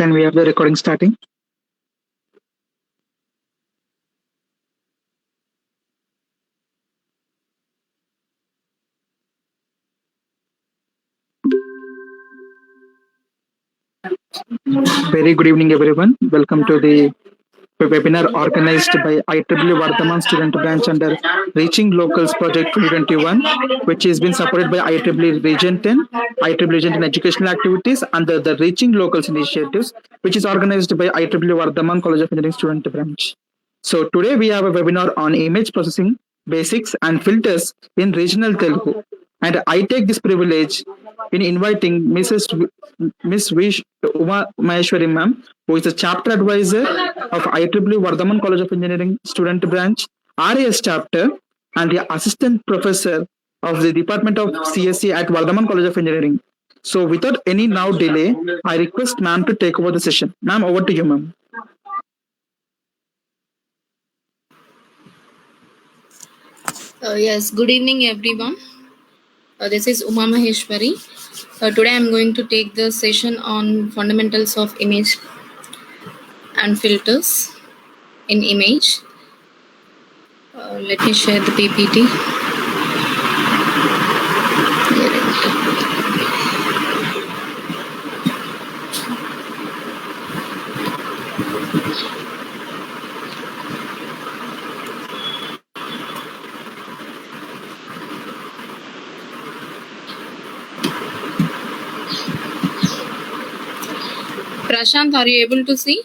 Can we have the recording starting? Very good evening, everyone. Welcome to the webinar organized by IEEE Vardhaman Student Branch under Reaching Locals Project 2021, which has been supported by IEEE Region 10, IEEE Region 10 Educational Activities under the Reaching Locals initiatives, which is organized by IEEE Vardhaman College of Engineering Student Branch. So today we have a webinar on image processing basics and filters in regional Telugu. And I take this privilege in inviting Miss Uma Maheshwari ma'am, who is the chapter advisor of IEEE Vardhaman College of Engineering Student Branch, RAS chapter, and the assistant professor of the Department of CSE at Vardhaman College of Engineering. So without any now delay, I request ma'am to take over the session. Ma'am, over to you, ma'am. Yes, good evening everyone. This is Uma Maheshwari. Today I am going to take the session on fundamentals of image and filters in image. Let me share the PPT. Prashant, are you able to see?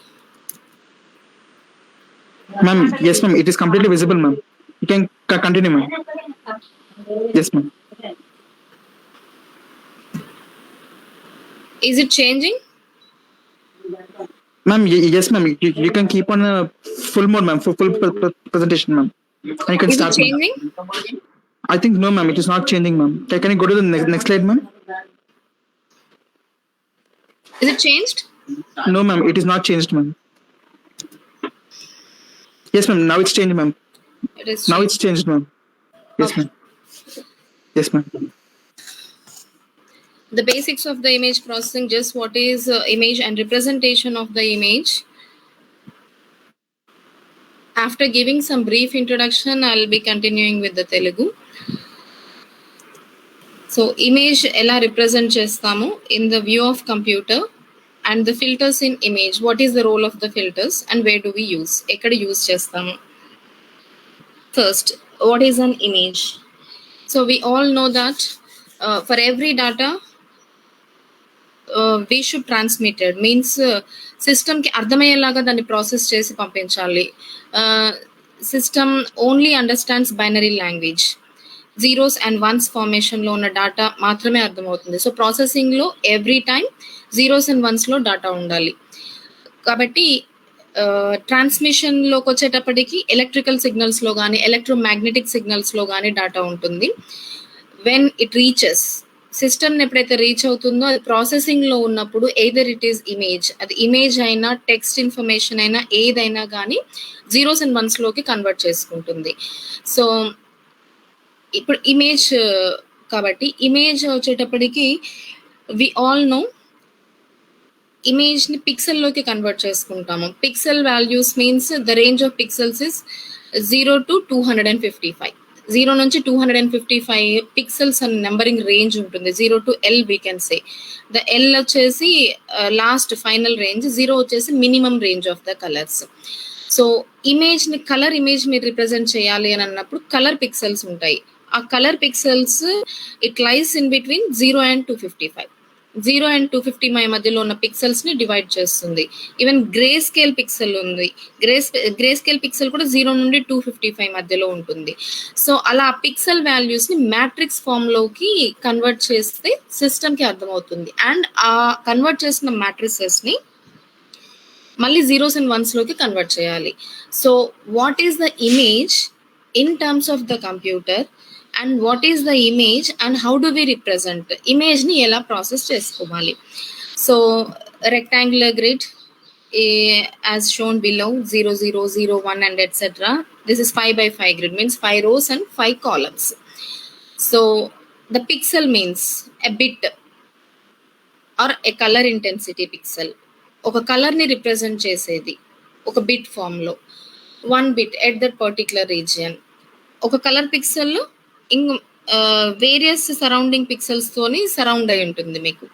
Ma'am, yes, ma'am. It is completely visible, ma'am. You can continue, ma'am. Yes, ma'am. Is it changing? Ma'am, yes, ma'am. You can keep on full mode, ma'am. Full presentation, ma'am. And you can Is start. it changing? I think no, ma'am. It is not changing, ma'am. Can you go to the next slide, ma'am? Is it changed? No, ma'am. It is not changed, ma'am. Yes, ma'am. Now it's changed, ma'am. It is now it's changed, ma'am. Yes, okay. Ma'am. Yes, ma'am. The basics of the image processing, just what is image and representation of the image. After giving some brief introduction, I'll be continuing with the Telugu. So, image ela represent chestamu in the view of computer and the filters in image. What is the role of the filters and where do we use? Ekkada use chestamu. First, what is an image? So we all know that for every data we should transmit it, means system కి అర్థమయ్యేలాగా దాన్ని process చేసి పంపించాలి. System only understands binary language, zeros and ones ఫార్మేషన్లో ఉన్న data మాత్రమే అర్థమవుతుంది. So ప్రాసెసింగ్లో ఎవ్రీ టైం జీరోస్ అండ్ వన్స్లో డేటా ఉండాలి. కాబట్టి ట్రాన్స్మిషన్లోకి వచ్చేటప్పటికి ఎలక్ట్రికల్ సిగ్నల్స్లో కానీ ఎలక్ట్రోమాగ్నెటిక్ సిగ్నల్స్లో కానీ డేటా ఉంటుంది. వెన్ ఇట్ రీచెస్ సిస్టమ్ ఎప్పుడైతే రీచ్ అవుతుందో అది ప్రాసెసింగ్లో ఉన్నప్పుడు ఎయిదర్ ఇట్ ఈస్ ఇమేజ్, అది ఇమేజ్ అయినా టెక్స్ట్ ఇన్ఫర్మేషన్ అయినా ఏదైనా కానీ జీరోస్ అండ్ వన్స్లోకి కన్వర్ట్ చేసుకుంటుంది. సో ఇప్పుడు ఇమేజ్ కాబట్టి ఇమేజ్ వచ్చేటప్పటికి వి ఆల్ నో ఇమేజ్ని పిక్సెల్లోకి కన్వర్ట్ చేసుకుంటాము. Pixel values means the range of pixels is 0 to 255. 0 నుంచి 255 పిక్సెల్స్ అని నెంబరింగ్ రేంజ్ ఉంటుంది. 0 to L we can say. The L వచ్చేసి లాస్ట్ ఫైనల్ రేంజ్, 0 వచ్చేసి minimum range of the colours. So ఇమేజ్ని colour image మీరు represent చేయాలి అని అన్నప్పుడు కలర్ పిక్సెల్స్ ఉంటాయి. ఆ colour pixels it lies in between 0 and 255. 0 and 255 మధ్యలో ఉన్న పిక్సెల్స్ ని డివైడ్ చేస్తుంది. ఈవెన్ గ్రే స్కేల్ పిక్సెల్ ఉంది. గ్రే స్కేల్ పిక్సెల్ కూడా 0 నుండి 255 మధ్యలో ఉంటుంది. సో అలా పిక్సెల్ వాల్యూస్ ని మ్యాట్రిక్స్ ఫామ్ లోకి కన్వర్ట్ చేస్తే సిస్టమ్ కి అర్థమవుతుంది. అండ్ ఆ కన్వర్ట్ చేసిన మ్యాట్రిసెస్ ని మళ్ళీ జీరోస్ అండ్ వన్స్ లోకి కన్వర్ట్ చేయాలి. So what is the image in terms of the computer and what is the image and how do we represent, ఇమేజ్ని ఎలా ప్రాసెస్ చేసుకోవాలి. So rectangular grid as shown below 0, 0, 0, 1 and etc. This is 5x5 grid, means 5 rows and 5 columns. So the pixel means a bit or a color intensity pixel. ఒక కలర్ని represent చేసేది ఒక bit ఫామ్లో, 1 bit at that particular region. ఒక colour pixel various surrounding పిక్సెల్స్తోని surround అయి ఉంటుంది మీకు.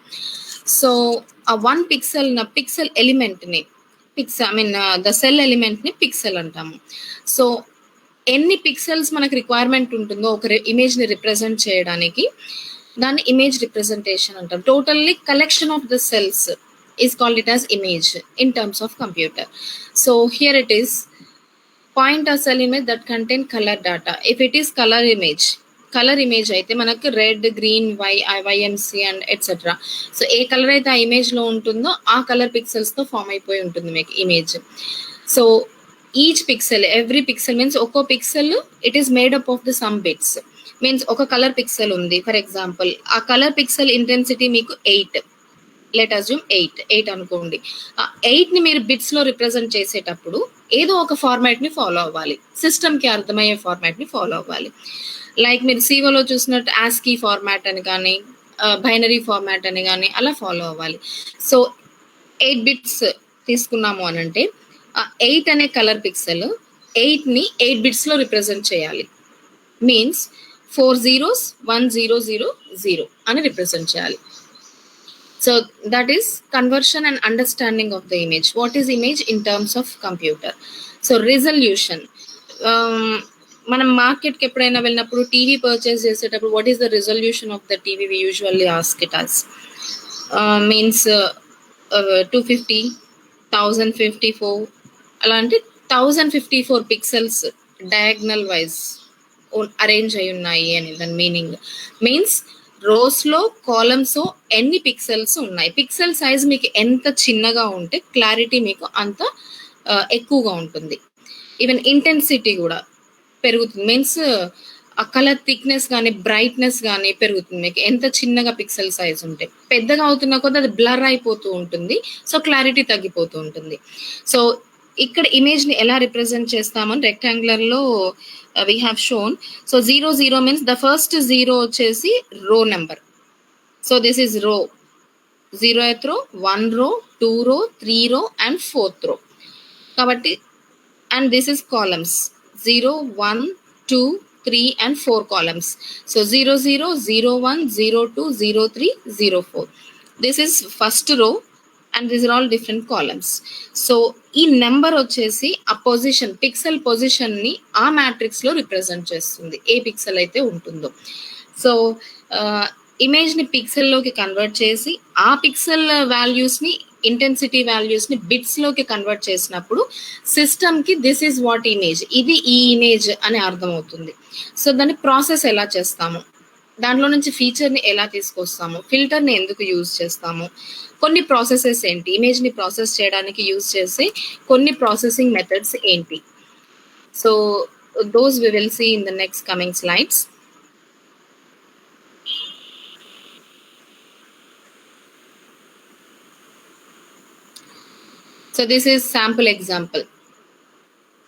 సో ఆ 1 పిక్సెల్ ఎలిమెంట్ని ద సెల్ ఎలిమెంట్ని పిక్సెల్ అంటాము. సో ఎన్ని పిక్సెల్స్ మనకు రిక్వైర్మెంట్ ఉంటుందో ఒక ఇమేజ్ని రిప్రజెంట్ చేయడానికి దాన్ని ఇమేజ్ రిప్రజెంటేషన్ అంటాం. Totally collection of the cells is called it as image in terms of computer. So here it is point or cell image that contain color data. If it is color image అయితే మనకు red, green, YMC and etcetera. So A colour అయితే ఆ ఇమేజ్లో ఉంటుందో ఆ colour పిక్సెల్స్తో form అయిపోయి ఉంటుంది మీకు image. So each pixel, every pixel means ఒక్కో pixel it is made up of the some bits. Means ఒక కలర్ పిక్సెల్ ఉంది ఫర్ ఎగ్జాంపుల్, ఆ కలర్ పిక్సెల్ ఇంటెన్సిటీ మీకు 8, లెట్ అజ్యూమ్ 8 అనుకోండి. ఆ 8ని మీరు బిట్స్లో రిప్రజెంట్ చేసేటప్పుడు ఏదో ఒక ఫార్మాట్ని ఫాలో అవ్వాలి, సిస్టమ్కి అర్థమయ్యే ఫార్మాట్ని ఫాలో అవ్వాలి. లైక్ మీరు సివోలో చూసినట్టు ASCII ఫార్మాట్ అని కానీ బైనరీ ఫార్మాట్ అని కానీ అలా ఫాలో అవ్వాలి. సో 8 bits తీసుకున్నాము అని అంటే ఆ 8 అనే కలర్ పిక్సెల్ 8ని 8 bitsలో రిప్రజెంట్ చేయాలి. మీన్స్ 4 zeros 1 0 0 0 అని రిప్రజెంట్ చేయాలి. So that is conversion and understanding of the image. What is image in terms of computer? So resolution. మనం మార్కెట్కి ఎప్పుడైనా వెళ్ళినప్పుడు టీవీ పర్చేస్ చేసేటప్పుడు what is the resolution of the TV we usually ask it as means 250, 1054 అలాంటి 1054 pixels diagonal wise arrange అయి ఉన్నాయి అని దాని మీనింగ్. మీన్స్ రోస్లో కాలమ్స్ ఎన్ని పిక్సెల్స్ ఉన్నాయి, పిక్సెల్ సైజ్ మీకు ఎంత చిన్నగా ఉంటే క్లారిటీ మీకు అంత ఎక్కువగా ఉంటుంది. ఈవెన్ ఇంటెన్సిటీ కూడా పెరుగుతుంది. మీన్స్ ఆ కలర్ థిక్నెస్ కానీ బ్రైట్నెస్ కానీ పెరుగుతుంది మీకు ఎంత చిన్నగా పిక్సెల్ సైజ్ ఉంటే. పెద్దగా అవుతున్న కొద్ది అది బ్లర్ అయిపోతూ ఉంటుంది, సో క్లారిటీ తగ్గిపోతూ ఉంటుంది. సో ఇక్కడ ఇమేజ్ని ఎలా రిప్రజెంట్ చేస్తామని రెక్టాంగులర్లో we have shown. So 0 0 means the first 0 వచ్చేసి row number. So this is row, 0th row, 1 row, 2 row, 3 row and 4th row. కాబట్టి and this is columns 0 1 2 3 and 4 columns. So 0 0 0 1 0 2 0 3 0 4. This is first row and these are all different columns. So ఈ number వచ్చేసి ఆ position, pixel position ని ఆ matrix లో represent చేస్తుంది, ఏ pixel అయితే ఉంటుందో. సో ఇమేజ్ ని పిక్సెల్ లోకి కన్వర్ట్ చేసి ఆ పిక్సెల్ వాల్యూస్ ని, ఇంటెన్సిటీ వాల్యూస్ ని బిట్స్ లోకి కన్వర్ట్ చేసినప్పుడు సిస్టమ్ కి దిస్ ఈజ్ వాట్ ఇమేజ్, ఇది ఈ ఇమేజ్ అని అర్థమవుతుంది. సో దాన్ని ప్రాసెస్ ఎలా చేస్తాము, దాంట్లో నుంచి ఫీచర్ ని ఎలా తీసుకొస్తాము, ఫిల్టర్ ని ఎందుకు యూజ్ చేస్తాము, కొన్ని ప్రాసెసెస్ ఏంటి, ఇమేజ్ ని ప్రాసెస్ చేయడానికి యూజ్ చేసే కొన్ని ప్రాసెసింగ్ మెథడ్స్ ఏంటి. So those we will see in the next coming slides. So this is sample example.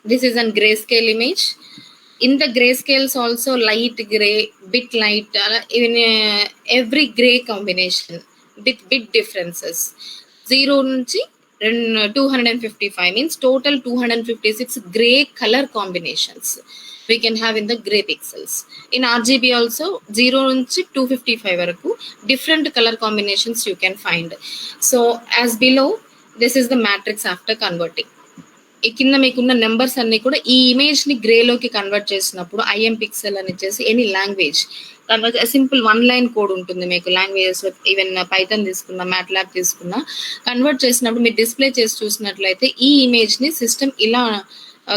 This is a grayscale image. In the grayscales also light gray, bit light, even every gray combination with bit differences. 0 nunchi 255 means total 256 gray color combinations we can have in the gray pixels. In RGB also 0 nunchi 255 varaku different color combinations you can find. So as below, this is the matrix after converting. ఈ కింద మీకున్న numbers అన్ని కూడా ఈ image ని grey లోకి convert చేసినప్పుడు IIM pixel అని వచ్చేసి any language convert, simple 1 line code ఉంటుంది మీకు లాంగ్వేజెస్ లో, ఈవెన్ పైథాన్ తీసుకున్నా, మ్యాట్లాబ్ తీసుకున్నా, కన్వర్ట్ చేసినప్పుడు మీరు డిస్ప్లే చేసి చూసినట్లయితే ఈ ఇమేజ్ ని సిస్టమ్ ఇలా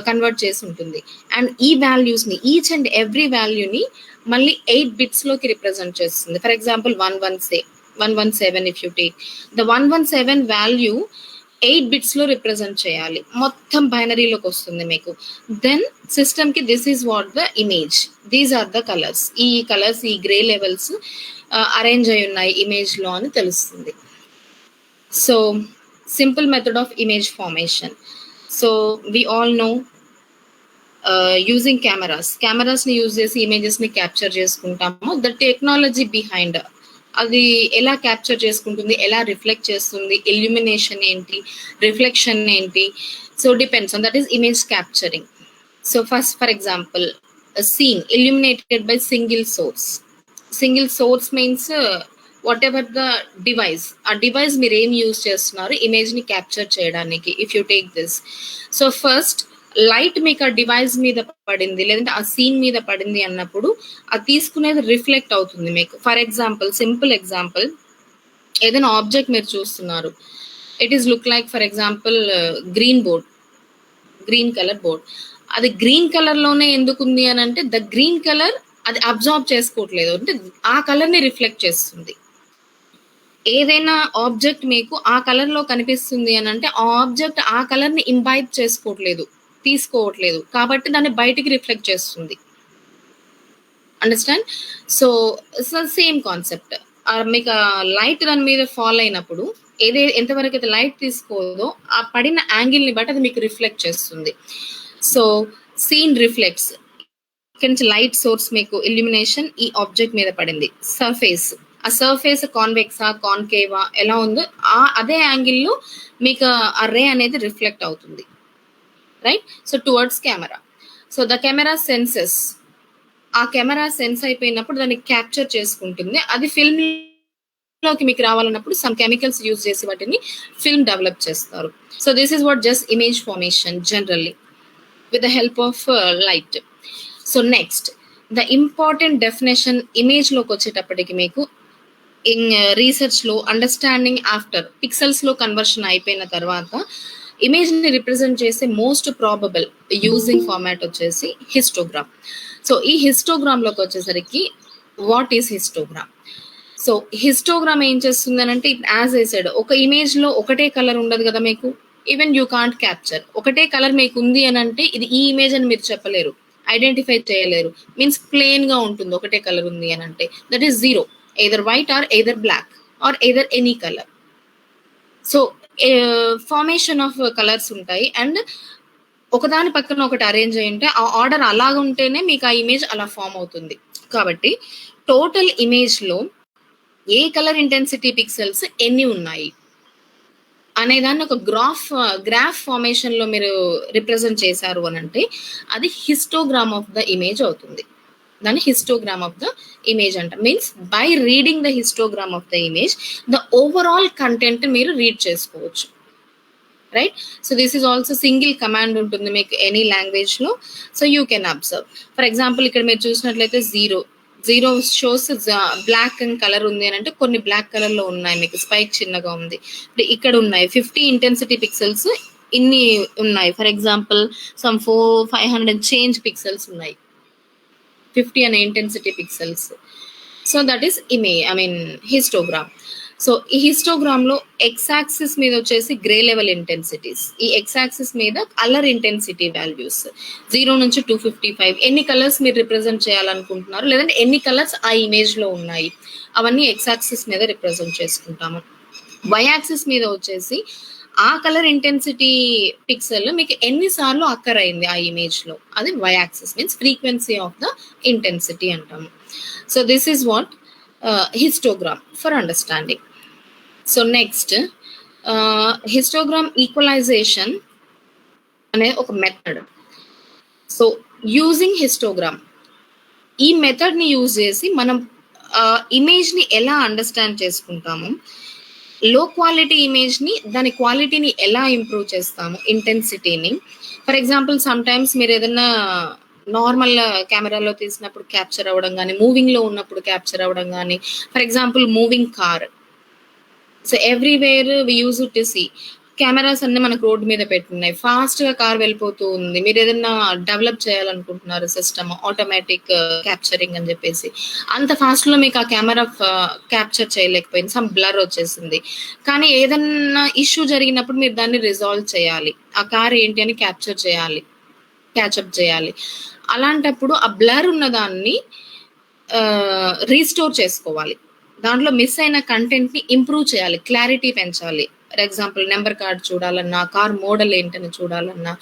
కన్వర్ట్ చేసి ఉంటుంది. అండ్ ఈ వాల్యూస్ ని, ఈచ్ అండ్ ఎవ్రీ వాల్యూని మళ్ళీ 8 బిట్స్ లోకి రిప్రజెంట్ చేస్తుంది. For example 117 if you take the 117 value 8 bits లో రిప్రజెంట్ చేయాలి, మొత్తం బైనరీలోకి వస్తుంది మీకు. దెన్ సిస్టమ్ కి this is what the image, these are the colours, ఈ కలర్స్, ఈ గ్రే లెవెల్స్ అరేంజ్ అయి ఉన్నాయి ఇమేజ్ లో అని తెలుస్తుంది. So simple method of image formation. So we all know using cameras ని యూజ్ చేసి ఇమేజెస్ ని క్యాప్చర్ చేసుకుంటాము. ద టెక్నాలజీ బిహైండ్ అది ఎలా క్యాప్చర్ చేసుకుంటుంది, ఎలా రిఫ్లెక్ట్ చేస్తుంది, ఇల్యూమినేషన్ ఏంటి, రిఫ్లెక్షన్ ఏంటి, so depends on that is image capturing. So first for example scene illuminated by single source means whatever the device, ఆ డివైస్ మీరు ఏం యూజ్ చేస్తున్నారు ఇమేజ్ ని క్యాప్చర్ చేయడానికి. If you take this, so first light మీకు ఆ device మీద పడింది లేదంటే ఆ సీన్ మీద పడింది అన్నప్పుడు అది తీసుకునేది రిఫ్లెక్ట్ అవుతుంది మీకు. ఫర్ ఎగ్జాంపుల్, సింపుల్ ఎగ్జాంపుల్, ఏదైనా ఆబ్జెక్ట్ మీరు చూస్తున్నారు, it is look like for example green colour board. అది గ్రీన్ కలర్ లోనే ఎందుకు ఉంది అని అంటే ద గ్రీన్ కలర్ అది అబ్జార్బ్ చేసుకోవట్లేదు, అంటే ఆ కలర్ ని రిఫ్లెక్ట్ చేస్తుంది. ఏదైనా ఆబ్జెక్ట్ మీకు ఆ కలర్ లో కనిపిస్తుంది అని అంటే ఆ ఆబ్జెక్ట్ ఆ కలర్ ని ఇంబైబ్ తీసుకోవట్లేదు కాబట్టి దాన్ని బయటికి రిఫ్లెక్ట్ చేస్తుంది. అండర్స్టాండ్? సో సేమ్ కాన్సెప్ట్, మీకు లైట్ దాని మీద ఫాల్ అయినప్పుడు ఎంతవరకు అయితే లైట్ తీసుకోదో ఆ పడిన యాంగిల్ ని బట్టి అది మీకు రిఫ్లెక్ట్ చేస్తుంది. సో సీన్ రిఫ్లెక్ట్స్, ఇక్కడ నుంచి లైట్ సోర్స్ మీకు ఇల్యూమినేషన్ ఈ ఆబ్జెక్ట్ మీద పడింది. సర్ఫేస్, ఆ సర్ఫేస్ కాన్వెక్సా కాన్కేవా ఎలా ఉందో అదే యాంగిల్లో మీకు ఆ రే అనేది రిఫ్లెక్ట్ అవుతుంది, right? So towards camera, so the camera senses, ఆ కెమెరా సెన్స్ అయిపోయినప్పుడు దాన్ని క్యాప్చర్ చేసుకుంటుంది. అది ఫిల్మ్ లోకి మీకు రావాలన్నప్పుడు సమ్ కెమికల్స్ యూజ్ చేసి వాటిని ఫిల్మ్ డెవలప్ చేస్తారు. So this is what just image formation generally with the help of light. So next, the important definition image లోకి వచ్చేటప్పటికి మీకు ఇన్ రీసెర్చ్ లో అండర్స్టాండింగ్ ఆఫ్టర్ పిక్సెల్స్ లో కన్వర్షన్ అయిపోయిన తర్వాత ఇమేజ్ ని రిప్రజెంట్ చేసే మోస్ట్ ప్రాబబుల్ యూజింగ్ ఫార్మాట్ వచ్చేసి హిస్టోగ్రామ్. సో ఈ హిస్టోగ్రామ్ లోకి వచ్చేసరికి what is histogram? So histogram ఏం చేస్తుంది అని అంటే, యాజ్ ఐ సెడ్, ఒక ఇమేజ్ లో ఒకటే కలర్ ఉండదు కదా మీకు, ఈవెన్ యూ కాంట్ క్యాప్చర్. ఒకటే కలర్ మీకు ఉంది అని అంటే ఇది ఈ ఇమేజ్ అని మీరు చెప్పలేరు, ఐడెంటిఫై చేయలేరు. మీన్స్ ప్లెయిన్ గా ఉంటుంది ఒకటే కలర్ ఉంది అని అంటే, that is zero, either white or either black or either any colour. So formation of colours ఉంటాయి అండ్ ఒకదాని పక్కన ఒకటి అరేంజ్ అయి ఉంటే ఆ ఆర్డర్ అలాగ ఉంటేనే మీకు ఆ ఇమేజ్ అలా ఫామ్ అవుతుంది. కాబట్టి టోటల్ ఇమేజ్ లో ఏ కలర్ ఇంటెన్సిటీ పిక్సెల్స్ ఎన్ని ఉన్నాయి అనేదాన్ని ఒక గ్రాఫ్ ఫార్మేషన్ లో మీరు రిప్రజెంట్ చేశారు అని అంటే అది హిస్టోగ్రామ్ ఆఫ్ ద ఇమేజ్ అవుతుంది. దాన్ని histogram of the image అంట. Means by reading the histogram of the image the overall content మీరు రీడ్ చేసుకోవచ్చు, right? So this is also single command ఉంటుంది మీకు ఎనీ లాంగ్వేజ్ లో. So you can observe. For example ఇక్కడ మీరు చూసినట్లయితే zero shows black and colour ఉంది అని అంటే కొన్ని బ్లాక్ కలర్ లో ఉన్నాయి, మీకు స్పైక్ చిన్నగా ఉంది. ఇక్కడ ఉన్నాయి 50 ఇంటెన్సిటీ పిక్సెల్స్ ఇన్ని ఉన్నాయి. For example some 500 change pixels ఉన్నాయి, 50 అనే intensity pixels. So that is histogram. So ఈ హిస్టోగ్రామ్ లో ఎక్స్ యాక్సిస్ మీద వచ్చేసి గ్రే లెవెల్ ఇంటెన్సిటీస్, ఈ ఎక్స్ యాక్సిస్ మీద కలర్ ఇంటెన్సిటీ వాల్యూస్ 0 నుంచి 255 ఎన్ని కలర్స్ మీరు రిప్రజెంట్ చేయాలనుకుంటున్నారు, లేదంటే ఎన్ని కలర్స్ ఆ ఇమేజ్ లో ఉన్నాయి, అవన్నీ ఎక్స్ యాక్సిస్ మీద రిప్రజెంట్ చేసుకుంటాము. వై యాక్సిస్ మీద వచ్చేసి ఆ కలర్ ఇంటెన్సిటీ పిక్సెల్ మీకు ఎన్నిసార్లు అక్కర్ అయింది ఆ ఇమేజ్ లో, అది Y axis means frequency of the intensity అంటాము. So this is what histogram for understanding. So next, histogram equalization అనే ఒక మెథడ్. సో యూజింగ్ హిస్టోగ్రామ్, ఈ మెథడ్ ని యూజ్ చేసి మనం ఇమేజ్ ని ఎలా అండర్స్టాండ్ చేసుకుంటాము, లో క్వాలిటీ ఇమేజ్ ని దాని క్వాలిటీని ఎలా ఇంప్రూవ్ చేస్తాము, ఇంటెన్సిటీని. ఫర్ ఎగ్జాంపుల్ సమ్ టైమ్స్ మీరు ఏదైనా నార్మల్ కెమెరాలో తీసినప్పుడు క్యాప్చర్ అవ్వడం కానీ, మూవింగ్ లో ఉన్నప్పుడు క్యాప్చర్ అవ్వడం కానీ. For example moving car, so everywhere we use to see cameras అన్ని మనకు రోడ్డు మీద పెట్టున్నాయి, ఫాస్ట్ గా కార్ వెళ్ళిపోతూ ఉంది. మీరు ఏదైనా డెవలప్ చేయాలనుకుంటున్నారు సిస్టమ్ ఆటోమేటిక్ క్యాప్చరింగ్ అని చెప్పేసి, అంత ఫాస్ట్ లో మీకు ఆ కెమెరా క్యాప్చర్ చేయలేకపోయింది, సమ్ బ్లర్ వచ్చేసింది. కానీ ఏదన్నా ఇష్యూ జరిగినప్పుడు మీరు దాన్ని రిజాల్వ్ చేయాలి, ఆ కార్ ఏంటి అని క్యాప్చర్ చేయాలి, క్యాచప్ చేయాలి. అలాంటప్పుడు ఆ బ్లర్ ఉన్న దాన్ని రీస్టోర్ చేసుకోవాలి, దాంట్లో మిస్ అయిన కంటెంట్ ని ఇంప్రూవ్ చేయాలి, క్లారిటీ పెంచాలి. ఫర్ ఎగ్జాంపుల్ నెంబర్ కార్డ్ చూడాలన్నా, కార్ మోడల్ ఏంటని చూడాలన్నా,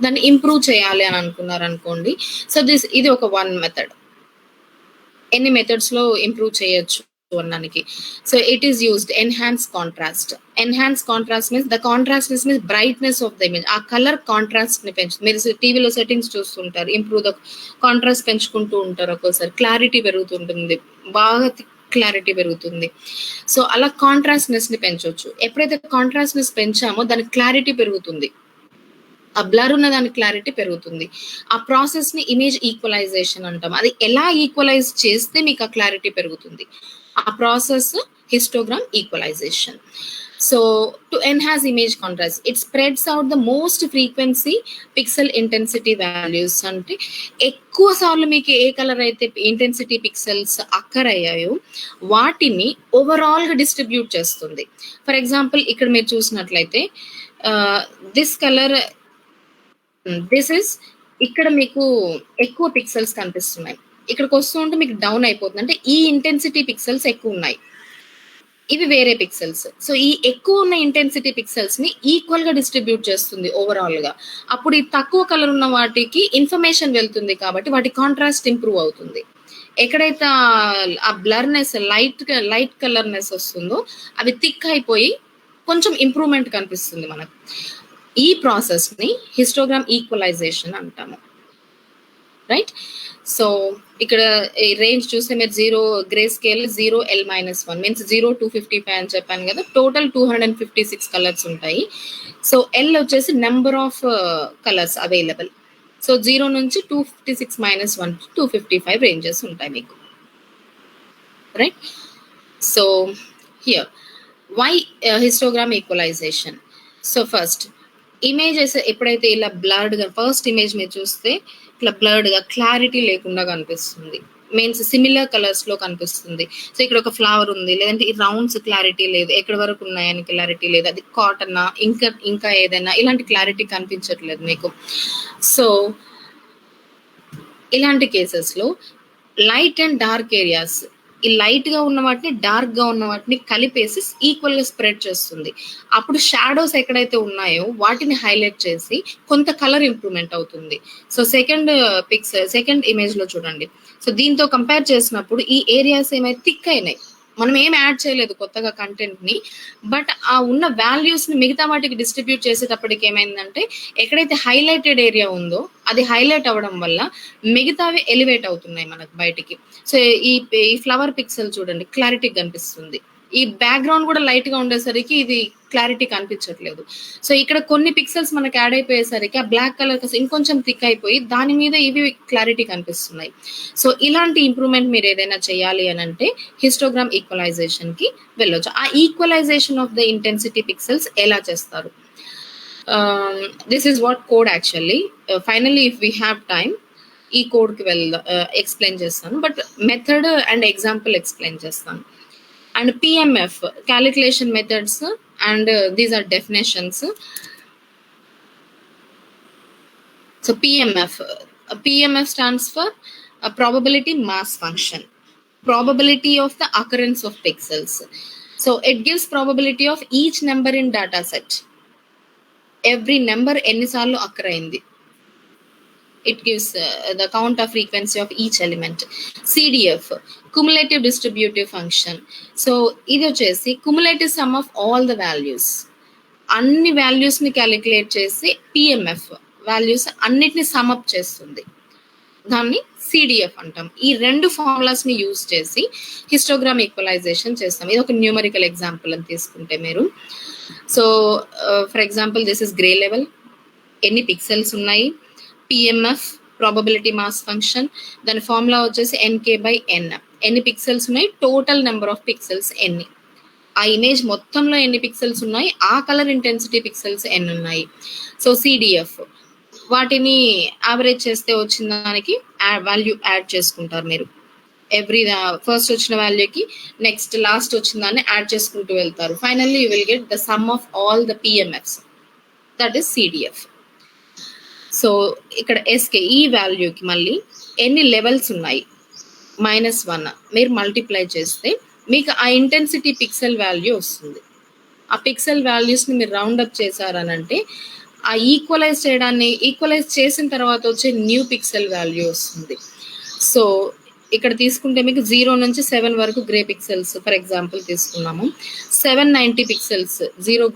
దాన్ని ఇంప్రూవ్ చేయాలి అని అనుకున్నారు అనుకోండి. సో ఇది ఒక వన్ మెథడ్. ఎన్ని మెథడ్స్ లో ఇంప్రూవ్ చేయొచ్చు అన్నానికి. So it is used enhance contrast. Enhance contrast means the contrastness means brightness of the image, ఆ కలర్ కాంట్రాస్ట్ ని పెంచుతుంది. మీరు టీవీలో సెట్టింగ్స్ చూస్తుంటారు, ఇంప్రూవ్ ద కాంట్రాస్ట్ పెంచుకుంటూ ఉంటారు, ఒక్కోసారి క్లారిటీ పెరుగుతుంటుంది, బాగా క్లారిటీ పెరుగుతుంది. సో అలా కాంట్రాస్ట్నెస్ ని పెంచవచ్చు. ఎప్పుడైతే కాంట్రాస్ట్నెస్ పెంచామో దాని క్లారిటీ పెరుగుతుంది, ఆ బ్లర్ ఉన్న దాని క్లారిటీ పెరుగుతుంది. ఆ ప్రాసెస్ ని ఇమేజ్ ఈక్వలైజేషన్ అంటాం. అది ఎలా ఈక్వలైజ్ చేస్తే మీకు ఆ క్లారిటీ పెరుగుతుంది, ఆ process histogram equalization. So to enhance image contrast, it spreads out the most frequency pixel intensity values. అంటే ఎక్కువ సార్లు మీకు ఏ కలర్ అయితే ఇంటెన్సిటీ పిక్సెల్స్ అక్కర్ అయ్యాయో వాటిని ఓవరాల్ గా డిస్ట్రిబ్యూట్ చేస్తుంది. ఫర్ ఎగ్జాంపుల్ ఇక్కడ మీరు చూసినట్లయితే దిస్ కలర్, దిస్ ఇస్, ఇక్కడ మీకు ఎక్కువ పిక్సెల్స్ కనిపిస్తున్నాయి, ఇక్కడికి వస్తూ ఉంటే మీకు డౌన్ అయిపోతుంది, అంటే ఈ ఇంటెన్సిటీ పిక్సెల్స్ ఎక్కువ ఉన్నాయి, ఇవి వేరే పిక్సెల్స్. సో ఈ ఎక్కువ ఉన్న ఇంటెన్సిటీ పిక్సెల్స్ ని ఈక్వల్ గా డిస్ట్రిబ్యూట్ చేస్తుంది ఓవరాల్ గా. అప్పుడు ఈ తక్కువ కలర్ ఉన్న వాటికి ఇన్ఫర్మేషన్ వెళ్తుంది కాబట్టి వాటి కాంట్రాస్ట్ ఇంప్రూవ్ అవుతుంది. ఎక్కడైతే ఆ బ్లర్నెస్ లైట్ కలర్నెస్ వస్తుందో అవి థిక్ అయిపోయి కొంచెం ఇంప్రూవ్మెంట్ కనిపిస్తుంది మనకు. ఈ ప్రాసెస్ ని హిస్టోగ్రామ్ ఈక్వలైజేషన్ అంటాము, రైట్? సో ఇక్కడ రేంజ్ చూస్తే మీరు 0 grey scale 0L-1 means 0 to 55 అని చెప్పాను కదా, టోటల్ 256 కలర్స్ ఉంటాయి. సో L వచ్చేసి number of colours available. So 0 నుంచి 256-1 255 రేంజెస్ ఉంటాయి మీకు, right? So here why histogram equalization. So first images ఎప్పుడైతే ఇలా బ్లర్డ్ గా, ఫస్ట్ ఇమేజ్ మీరు చూస్తే ఇట్లా బ్లర్డ్ గా క్లారిటీ లేకుండా కనిపిస్తుంది, మీన్స్ సిమిలర్ కలర్స్ లో కనిపిస్తుంది. సో ఇక్కడ ఒక ఫ్లవర్ ఉంది, లేదంటే ఈ రౌండ్స్ క్లారిటీ లేదు, ఎక్కడి వరకు ఉన్నాయని క్లారిటీ లేదు, అది కాటన్ ఇంకా ఏదైనా ఇలాంటి క్లారిటీ కనిపించట్లేదు మీకు. సో ఇలాంటి కేసెస్ లో లైట్ అండ్ డార్క్ ఏరియాస్, ఈ లైట్ గా ఉన్న వాటిని డార్క్ గా ఉన్న వాటిని కలిపేసి ఈక్వల్ గా స్ప్రెడ్ చేస్తుంది. అప్పుడు షాడోస్ ఎక్కడైతే ఉన్నాయో వాటిని హైలైట్ చేసి కొంత కలర్ ఇంప్రూవ్మెంట్ అవుతుంది. సో సెకండ్ ఇమేజ్ లో చూడండి. సో దీంతో కంపేర్ చేసినప్పుడు ఈ ఏరియాస్ ఏమైతే థిక్ అయినాయి, మనం ఏం యాడ్ చేయలేదు కొత్తగా కంటెంట్ ని, బట్ ఆ ఉన్న వాల్యూస్ ని మిగతా వాటికి డిస్ట్రిబ్యూట్ చేసేటప్పటికి ఏమైందంటే ఎక్కడైతే హైలైటెడ్ ఏరియా ఉందో అది హైలైట్ అవ్వడం వల్ల మిగతావి ఎలివేట్ అవుతున్నాయి మనకు బయటికి. సో ఈ ఫ్లవర్ పిక్సెల్ చూడండి క్లారిటీ కనిపిస్తుంది, ఈ బ్యాక్గ్రౌండ్ కూడా లైట్ గా ఉండేసరికి ఇది క్లారిటీ కనిపించట్లేదు. సో ఇక్కడ కొన్ని పిక్సెల్స్ మనకి యాడ్ అయిపోయేసరికి ఆ బ్లాక్ కలర్ ఇంకొంచెం థిక్ అయిపోయి దాని మీద ఇవి క్లారిటీ కనిపిస్తున్నాయి. సో ఇలాంటి ఇంప్రూవ్మెంట్ మీరు ఏదైనా చేయాలి అని అంటే హిస్టోగ్రామ్ ఈక్వలైజేషన్ కి వెళ్ళొచ్చు. ఆ equalisation of the intensity pixels ఎలా చేస్తారు? This is what code actually. Finally if we have time ఈ కోడ్ కి ఎక్స్ప్లెయిన్ చేస్తాను, but method and example explain చేస్తాను. And PMF, calculation methods, and these are definitions. So PMF stands for probability mass function, probability of the occurrence of pixels. So it gives probability of each number in data set, every number ఎన్నిసార్లు occur అయింది. It gives the count of frequency of each element. CDF, cumulative distributive function. So ఇది వచ్చేసి cumulative sum of all the values, అన్ని values ని calculate చేసి PMF values అన్నిటిని sum up చేస్తుంది, దాన్ని CDF అంటాం. ఈ రెండు ఫార్ములాస్ ని యూజ్ చేసి హిస్టోగ్రామ్ ఈక్వలైజేషన్ చేస్తాం. ఇది ఒక న్యూమరికల్ ఎగ్జాంపుల్ అని తీసుకుంటే మీరు, so for example this is grey level, ఎన్ని పిక్సెల్స్ ఉన్నాయి, PMF ప్రాబబిలిటీ మాస్ ఫంక్షన్, దాని ఫార్ములా వచ్చేసి NK/N, ఎన్ని పిక్సెల్స్ ఉన్నాయి, టోటల్ నెంబర్ ఆఫ్ పిక్సెల్స్ ఎన్ని, ఆ ఇమేజ్ మొత్తంలో ఎన్ని పిక్సెల్స్ ఉన్నాయి, ఆ కలర్ ఇంటెన్సిటీ పిక్సెల్స్ ఎన్ని ఉన్నాయి. సో CDF వాటిని యావరేజ్ చేస్తే వచ్చిన దానికి వాల్యూ యాడ్ చేసుకుంటారు మీరు. ఎవ్రీ ఫస్ట్ వచ్చిన వాల్యూకి నెక్స్ట్ లాస్ట్ వచ్చిన దాన్ని యాడ్ చేసుకుంటూ వెళ్తారు. Finally you will get the sum of all the PMFs, that is CDF. So ఇక్కడ SK ఈ వాల్యూకి మళ్ళీ ఎన్ని లెవెల్స్ ఉన్నాయి -1 మీరు మల్టిప్లై చేస్తే మీకు ఆ ఇంటెన్సిటీ పిక్సెల్ వాల్యూ వస్తుంది. ఆ పిక్సెల్ వాల్యూస్ని మీరు రౌండ్ అప్ చేశారనంటే ఆ ఈక్వలైజ్ చేసిన తర్వాత వచ్చే న్యూ పిక్సెల్ వాల్యూ వస్తుంది. సో ఇక్కడ తీసుకుంటే మీకు 0 నుంచి 7 వరకు గ్రే పిక్సెల్స్ ఫర్ ఎగ్జాంపుల్ తీసుకున్నాము. 790 పిక్సెల్స్ 0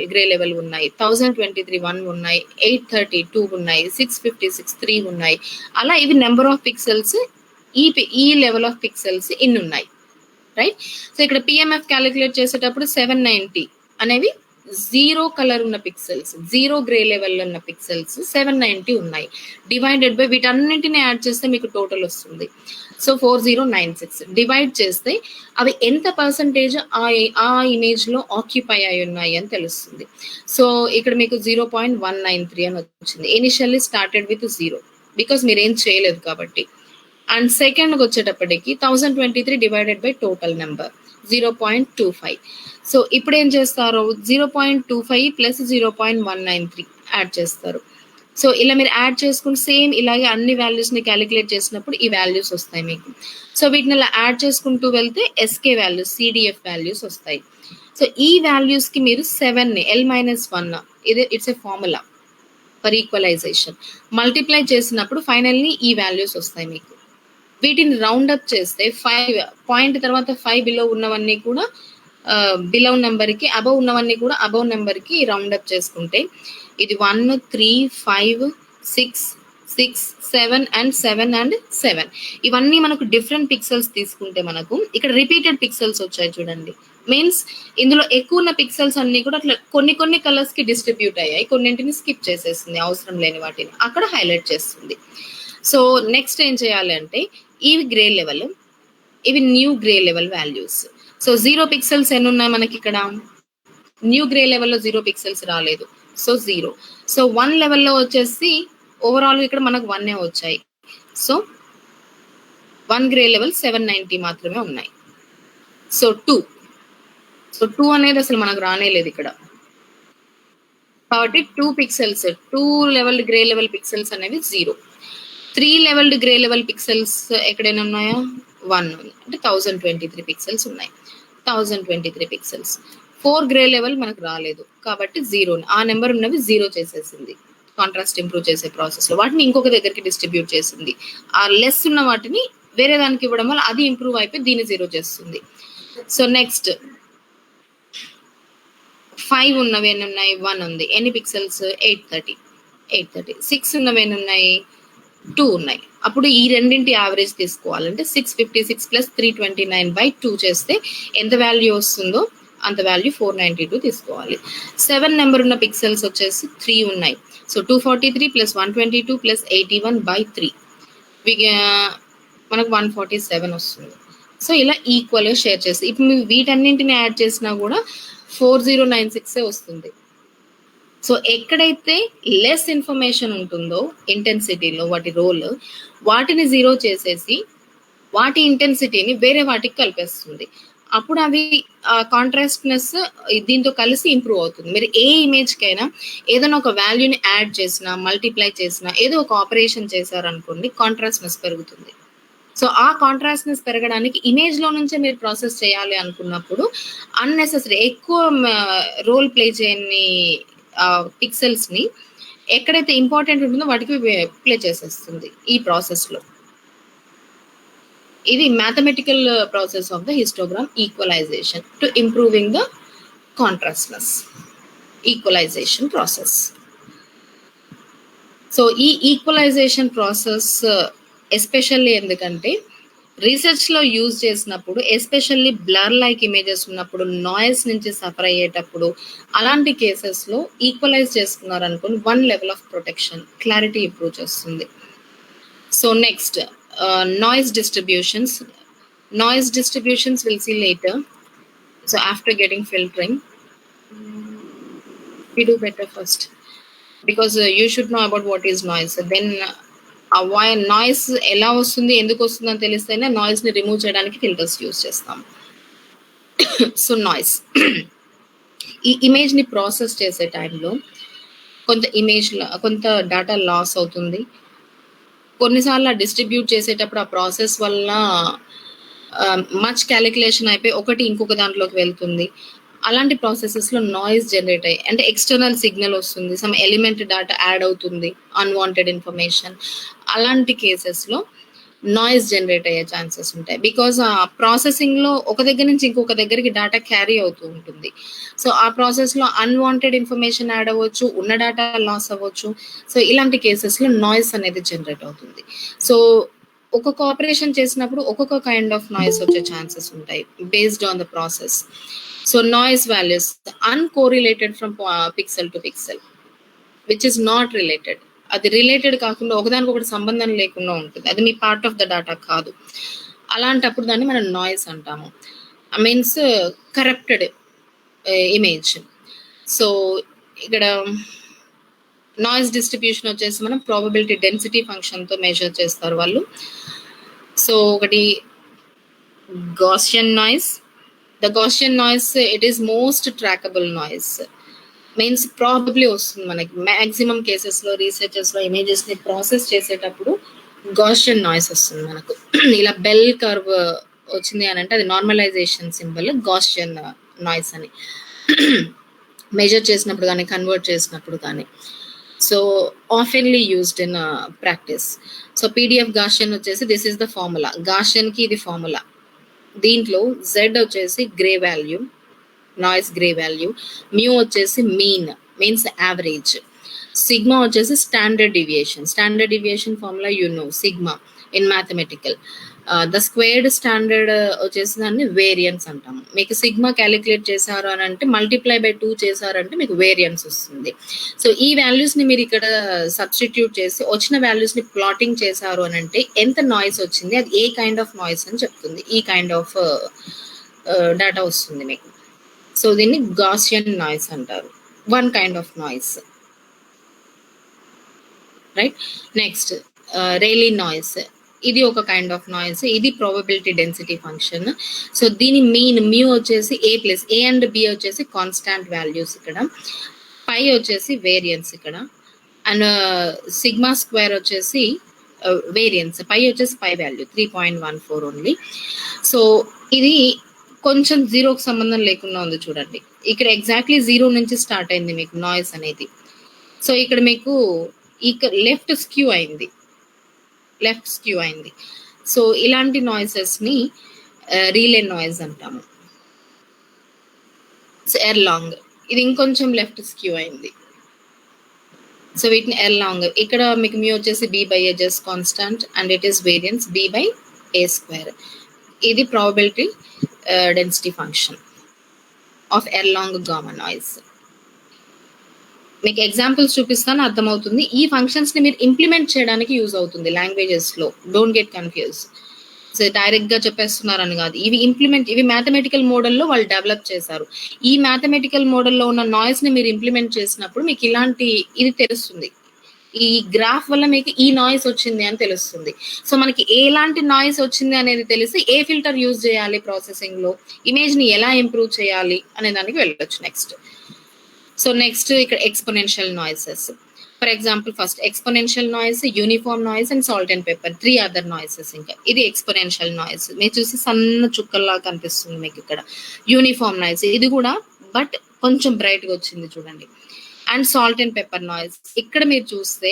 గ్రే లెవెల్ ఉన్నాయి, 1023 1 ఉన్నాయి, 832 ఉన్నాయి, 656 3 ఉన్నాయి. అలా ఇవి నెంబర్ ఆఫ్ పిక్సెల్స్, ఈ లెవెల్ ఆఫ్ పిక్సెల్స్ ఇన్ని ఉన్నాయి, రైట్. సో ఇక్కడ PMF క్యాలిక్యులేట్ చేసేటప్పుడు 790 అనేవి 0 కలర్ ఉన్న పిక్సెల్స్, 0 గ్రే లెవెల్ ఉన్న పిక్సెల్స్ 790 ఉన్నాయి. డివైడెడ్ బై వీటన్నింటిని యాడ్ చేస్తే మీకు టోటల్ వస్తుంది. సో 4096 డివైడ్ చేస్తే అవి ఎంత పర్సంటేజ్ ఆ ఇమేజ్ లో ఆక్యుపై అయి ఉన్నాయి అని తెలుస్తుంది. సో ఇక్కడ మీకు 0.193 అని వచ్చింది. ఇనిషియల్లీ స్టార్టెడ్ విత్ 0 బికాస్ మీరు ఏం చేయలేదు కాబట్టి. అండ్ సెకండ్కి వచ్చేటప్పటికి 1023 divided by total number 0.25. So ఇప్పుడు ఏం చేస్తారు, 0.25 ప్లస్ 0.193 యాడ్ చేస్తారు. సో ఇలా మీరు యాడ్ చేసుకుని సేమ్ ఇలాగే అన్ని వాల్యూస్ ని క్యాలిక్యులేట్ చేసినప్పుడు ఈ వాల్యూస్ వస్తాయి మీకు. సో వీటిని ఇలా యాడ్ చేసుకుంటూ వెళ్తే SK వాల్యూస్, CDF వాల్యూస్ వస్తాయి. సో ఈ వాల్యూస్ కి మీరు 7 ని L-1 ఇది it's a formula for equalisation multiply చేసినప్పుడు ఫైనల్లీ ఈ వాల్యూస్ వస్తాయి మీకు. వీటిని రౌండ్ అప్ చేస్తే 5 పాయింట్ తర్వాత 5 బిలో ఉన్నవన్నీ కూడా బిలో నెంబర్ కి, అబౌవ్ ఉన్నవన్నీ కూడా అబౌవ్ నెంబర్ కి రౌండ్ అప్ చేసుకుంటే ఇది 1 3 5 6 6 7 and 7 and 7 ఇవన్నీ మనకు డిఫరెంట్ పిక్సెల్స్ తీసుకుంటే మనకు ఇక్కడ రిపీటెడ్ పిక్సెల్స్ వచ్చాయి చూడండి. మీన్స్ ఇందులో ఎక్కువ ఉన్న పిక్సెల్స్ అన్ని కూడా అట్లా కొన్ని కలర్స్ కి డిస్ట్రిబ్యూట్ అయ్యాయి, కొన్నింటిని స్కిప్ చేసేస్తుంది, అవసరం లేని వాటిని అక్కడ హైలైట్ చేస్తుంది. సో నెక్స్ట్ ఏం చేయాలి అంటే ఇవి గ్రే లెవెల్, ఇవి new grey level values. So 0 pixels ఎన్ని ఉన్నాయి మనకి ఇక్కడ, న్యూ గ్రే లెవెల్లో 0 పిక్సెల్స్ రాలేదు, సో 0. సో 1 లెవెల్లో వచ్చేసి ఓవరాల్ ఇక్కడ మనకు 1 వచ్చాయి. సో 1 గ్రే లెవెల్ 790 మాత్రమే ఉన్నాయి. సో 2 అనేది అసలు మనకు రానేలేదు ఇక్కడ, కాబట్టి 2 pixels 2 level grey level pixels అనేవి 0. 3 లెవెల్డ్ గ్రే లెవెల్ పిక్సెల్స్ ఎక్కడైనా ఉన్నాయా, 1 అంటే 1023 పిక్సెల్స్ ఉన్నాయి, 1023 పిక్సెల్స్. 4 గ్రే లెవెల్ మనకు రాలేదు కాబట్టి 0, ఆ నెంబర్ ఉన్నవి 0 చేసేసింది కాంట్రాస్ట్ ఇంప్రూవ్ చేసే ప్రాసెస్ లో. వాటిని ఇంకొక దగ్గరికి డిస్ట్రిబ్యూట్ చేసింది. ఆ లెస్ ఉన్న వాటిని వేరే దానికి ఇవ్వడం వల్ల అది ఇంప్రూవ్ అయిపోయి దీన్ని 0 చేస్తుంది. సో నెక్స్ట్ 5 ఉన్నవి ఎన్ని ఉన్నాయి? 1 ఉంది. ఎన్ని పిక్సెల్స్? 830. 6 ఉన్నవి ఎన్ని ఉన్నాయి? 2 ఉన్నాయి. అప్పుడు ఈ రెండింటి యావరేజ్ తీసుకోవాలంటే 656 ప్లస్ 329/2 చేస్తే ఎంత వాల్యూ వస్తుందో అంత వాల్యూ 492 తీసుకోవాలి. 7 నెంబర్ ఉన్న పిక్సెల్స్ వచ్చేసి 3 ఉన్నాయి. సో 243 ప్లస్ 122 ప్లస్ 81/3 మనకు 147 వస్తుంది. సో ఇలా ఈక్వల్గా షేర్ చేసి ఇప్పుడు మీరు వీటన్నింటిని యాడ్ చేసినా కూడా 4096 వస్తుంది. సో ఎక్కడైతే లెస్ ఇన్ఫర్మేషన్ ఉంటుందో ఇంటెన్సిటీలో వాటి రోల్, వాటిని 0 చేసేసి వాటి ఇంటెన్సిటీని వేరే వాటికి కలిపేస్తుంది. అప్పుడు అవి కాంట్రాస్ట్నెస్ దీంతో కలిసి ఇంప్రూవ్ అవుతుంది. మీరు ఏ ఇమేజ్కైనా ఏదైనా ఒక వాల్యూని యాడ్ చేసినా, మల్టిప్లై చేసినా, ఏదో ఒక ఆపరేషన్ చేశారనుకోండి, కాంట్రాస్ట్నెస్ పెరుగుతుంది. సో ఆ కాంట్రాస్ట్నెస్ పెరగడానికి ఇమేజ్లో నుంచే మీరు ప్రాసెస్ చేయాలి అనుకున్నప్పుడు అన్నెసెసరీ ఎక్కువ రోల్ ప్లే చేయని పిక్సెల్స్ని ఎక్కడైతే ఇంపార్టెంట్ ఉంటుందో వాటికి ప్లే చేసేస్తుంది ఈ ప్రాసెస్లో. ఇది mathematical process of the histogram equalization to improving the contrastness equalization process. So ఈ ఈక్వలైజేషన్ ప్రాసెస్ ఎస్పెషల్లీ ఎందుకంటే రీసెర్చ్లో యూజ్ చేసినప్పుడు, ఎస్పెషల్లీ బ్లర్ లైక్ ఇమేజెస్ ఉన్నప్పుడు, నాయిస్ నుంచి సఫర్ అయ్యేటప్పుడు, అలాంటి కేసెస్లో ఈక్వలైజ్ చేసుకున్నారు అనుకోండి, 1 level of protection, clarity improve చేస్తుంది. So next noise distributions. Noise distributions we'll see later. So after getting filtering, we do better first because you should know about what is noise. Then why noise ఎలా వస్తుంది, ఎందుకు వస్తుంది అని తెలిస్తేనే నాయిస్ని remove చేయడానికి filters use చేస్తాం. So noise ఈ ఇమేజ్ని ప్రాసెస్ చేసే టైంలో కొంత డేటా లాస్ అవుతుంది. కొన్నిసార్లు డిస్ట్రిబ్యూట్ చేసేటప్పుడు ఆ ప్రాసెస్ వల్ల మచ్ క్యాలిక్యులేషన్ అయిపోయి ఒకటి ఇంకొక దాంట్లోకి వెళ్తుంది. అలాంటి ప్రాసెసెస్లో నాయిస్ జనరేట్ అయ్యి అంటే ఎక్స్టర్నల్ సిగ్నల్ వస్తుంది, సమ్ ఎలిమెంట్ డేటా యాడ్ అవుతుంది, అన్వాంటెడ్ ఇన్ఫర్మేషన్. అలాంటి కేసెస్లో నాయిస్ జనరేట్ అయ్యే ఛాన్సెస్ ఉంటాయి. బికాజ్ ఆ ప్రాసెసింగ్లో ఒక దగ్గర నుంచి ఇంకొక దగ్గరికి డేటా క్యారీ అవుతూ ఉంటుంది. సో ఆ ప్రాసెస్లో అన్వాంటెడ్ ఇన్ఫర్మేషన్ యాడ్ అవ్వచ్చు, ఉన్న డేటా లాస్ అవ్వచ్చు. సో ఇలాంటి కేసెస్లో నాయిస్ అనేది జనరేట్ అవుతుంది. సో ఒక్కొక్క ఆపరేషన్ చేసినప్పుడు ఒక్కొక్క కైండ్ ఆఫ్ నాయిస్ వచ్చే ఛాన్సెస్ ఉంటాయి based on the process. So noise values uncorrelated from pixel to pixel which is not related. అది రిలేటెడ్ కాకుండా ఒకదానికొకటి సంబంధం లేకుండా ఉంటుంది, అది మీ పార్ట్ ఆఫ్ ద డేటా కాదు. అలాంటప్పుడు దాన్ని మనం నాయిస్ అంటాము. Means corrupted image. సో ఇక్కడ నాయిస్ డిస్ట్రిబ్యూషన్ వచ్చేసి మనం ప్రాబబిలిటీ డెన్సిటీ ఫంక్షన్తో మెజర్ చేస్తారు వాళ్ళు. సో ఒకటి Gaussian noise. The Gaussian noise it is most trackable noise. Means probably వస్తుంది మనకి మ్యాక్సిమం కేసెస్లో రీసెర్చెస్లో ఇమేజెస్ని ప్రాసెస్ చేసేటప్పుడు గాసియన్ నాయిస్ వస్తుంది మనకు. ఇలా బెల్ కర్వ్ వచ్చింది అని అంటే అది నార్మలైజేషన్ సింబల్, గాసియన్ నాయిస్ అని మెజర్ చేసినప్పుడు కానీ కన్వర్ట్ చేసినప్పుడు కానీ. So oftenly used in practice. So PDF Gaussian వచ్చేసి దిస్ ఈస్ ద ఫార్ములా. గాసియన్కి ఇది ఫార్ములా. దీంట్లో జెడ్ వచ్చేసి gray value, noise gray value. Mu వచ్చేసి మీన్స్ యావరేజ్. సిగ్మా వచ్చేసి standard deviation formula sigma in mathematical. The squared standard వచ్చేసి దాన్ని variance అంటాము. మీకు సిగ్మా క్యాలిక్యులేట్ చేశారు అని అంటే మల్టిప్లై బై 2 చేశారంటే మీకు వేరియన్స్ వస్తుంది. సో ఈ వాల్యూస్ని మీరు ఇక్కడ సబ్స్టిట్యూట్ చేసి వచ్చిన వాల్యూస్ని ప్లాటింగ్ చేశారు అని అంటే ఎంత నాయిస్ వచ్చింది, అది ఏ కైండ్ ఆఫ్ నాయిస్ అని చెప్తుంది. ఈ కైండ్ ఆఫ్ డేటా వస్తుంది మీకు. సో దీన్ని గాసియన్ నాయిస్ అంటారు, one kind of noise, right. Next Rayleigh noise. ఇది ఒక కైండ్ ఆఫ్ నాయిస్. ఇది ప్రాబబిలిటీ డెన్సిటీ ఫంక్షన్. సో దీని మ్యూ వచ్చేసి ఏ అండ్ బి వచ్చేసి కాన్స్టాంట్ వాల్యూస్ ఇక్కడ, పై వచ్చేసి వేరియన్స్ ఇక్కడ, అండ్ సిగ్మా స్క్వేర్ వచ్చేసి వేరియన్స్. పై వచ్చేసి పై వాల్యూ 3.14 ఓన్లీ. సో ఇది కొంచెం జీరోకి సంబంధం లేకుండా ఉంది చూడండి. ఇక్కడ ఎగ్జాక్ట్లీ 0 నుంచి స్టార్ట్ అయింది మీకు నాయిస్ అనేది. సో ఇక్కడ మీకు లెఫ్ట్ స్క్యూ అయింది. సో ఇలాంటి నాయిసెస్ని రీలే నాయిస్ అంటాము. సో ఎర్ లాంగ్, ఇది ఇంకొంచెం లెఫ్ట్ స్క్యూ అయింది. సో వీటిని ఎర్ లాంగ్, ఇక్కడ మీకు మ్యూ వచ్చేసి B by A just constant and it is variance B by A square. ఇది probability density function of Erlang gamma noise. మీకు ఎగ్జాంపుల్స్ చూపిస్తాను, అర్థమవుతుంది. ఈ ఫంక్షన్స్ ని మీరు ఇంప్లిమెంట్ చేయడానికి యూజ్ అవుతుంది లాంగ్వేజెస్ లో. Don't get confuse. So direct గా చెప్పేస్తున్నారని కాదు, ఇవి మ్యాథమెటికల్ మోడల్లో వాళ్ళు డెవలప్ చేశారు. ఈ మ్యాథమెటికల్ మోడల్లో ఉన్న నాయిస్ ని మీరు ఇంప్లిమెంట్ చేసినప్పుడు మీకు ఇలాంటి ఇది తెలుస్తుంది. ఈ గ్రాఫ్ వల్ల మీకు ఈ నాయిస్ వచ్చింది అని తెలుస్తుంది. సో మనకి ఎలాంటి నాయిస్ వచ్చింది అనేది తెలిసి ఏ ఫిల్టర్ యూజ్ చేయాలి ప్రాసెసింగ్ లో, ఇమేజ్ ని ఎలా ఇంప్రూవ్ చేయాలి అనే దానికి వెళ్ళొచ్చు నెక్స్ట్. సో నెక్స్ట్ ఇక్కడ exponential noises. For example first exponential noise, uniform noise and salt and pepper, 3 other noises. ఇంకా ఇది ఎక్స్పోనెన్షియల్ నాయిస్, మీరు చూసి సన్న చుక్కల్లా కనిపిస్తుంది మీకు ఇక్కడ. యూనిఫామ్ నాయిస్ ఇది కూడా, బట్ కొంచెం బ్రైట్ గా వచ్చింది చూడండి. And salt and pepper noise, ఇక్కడ మీరు చూస్తే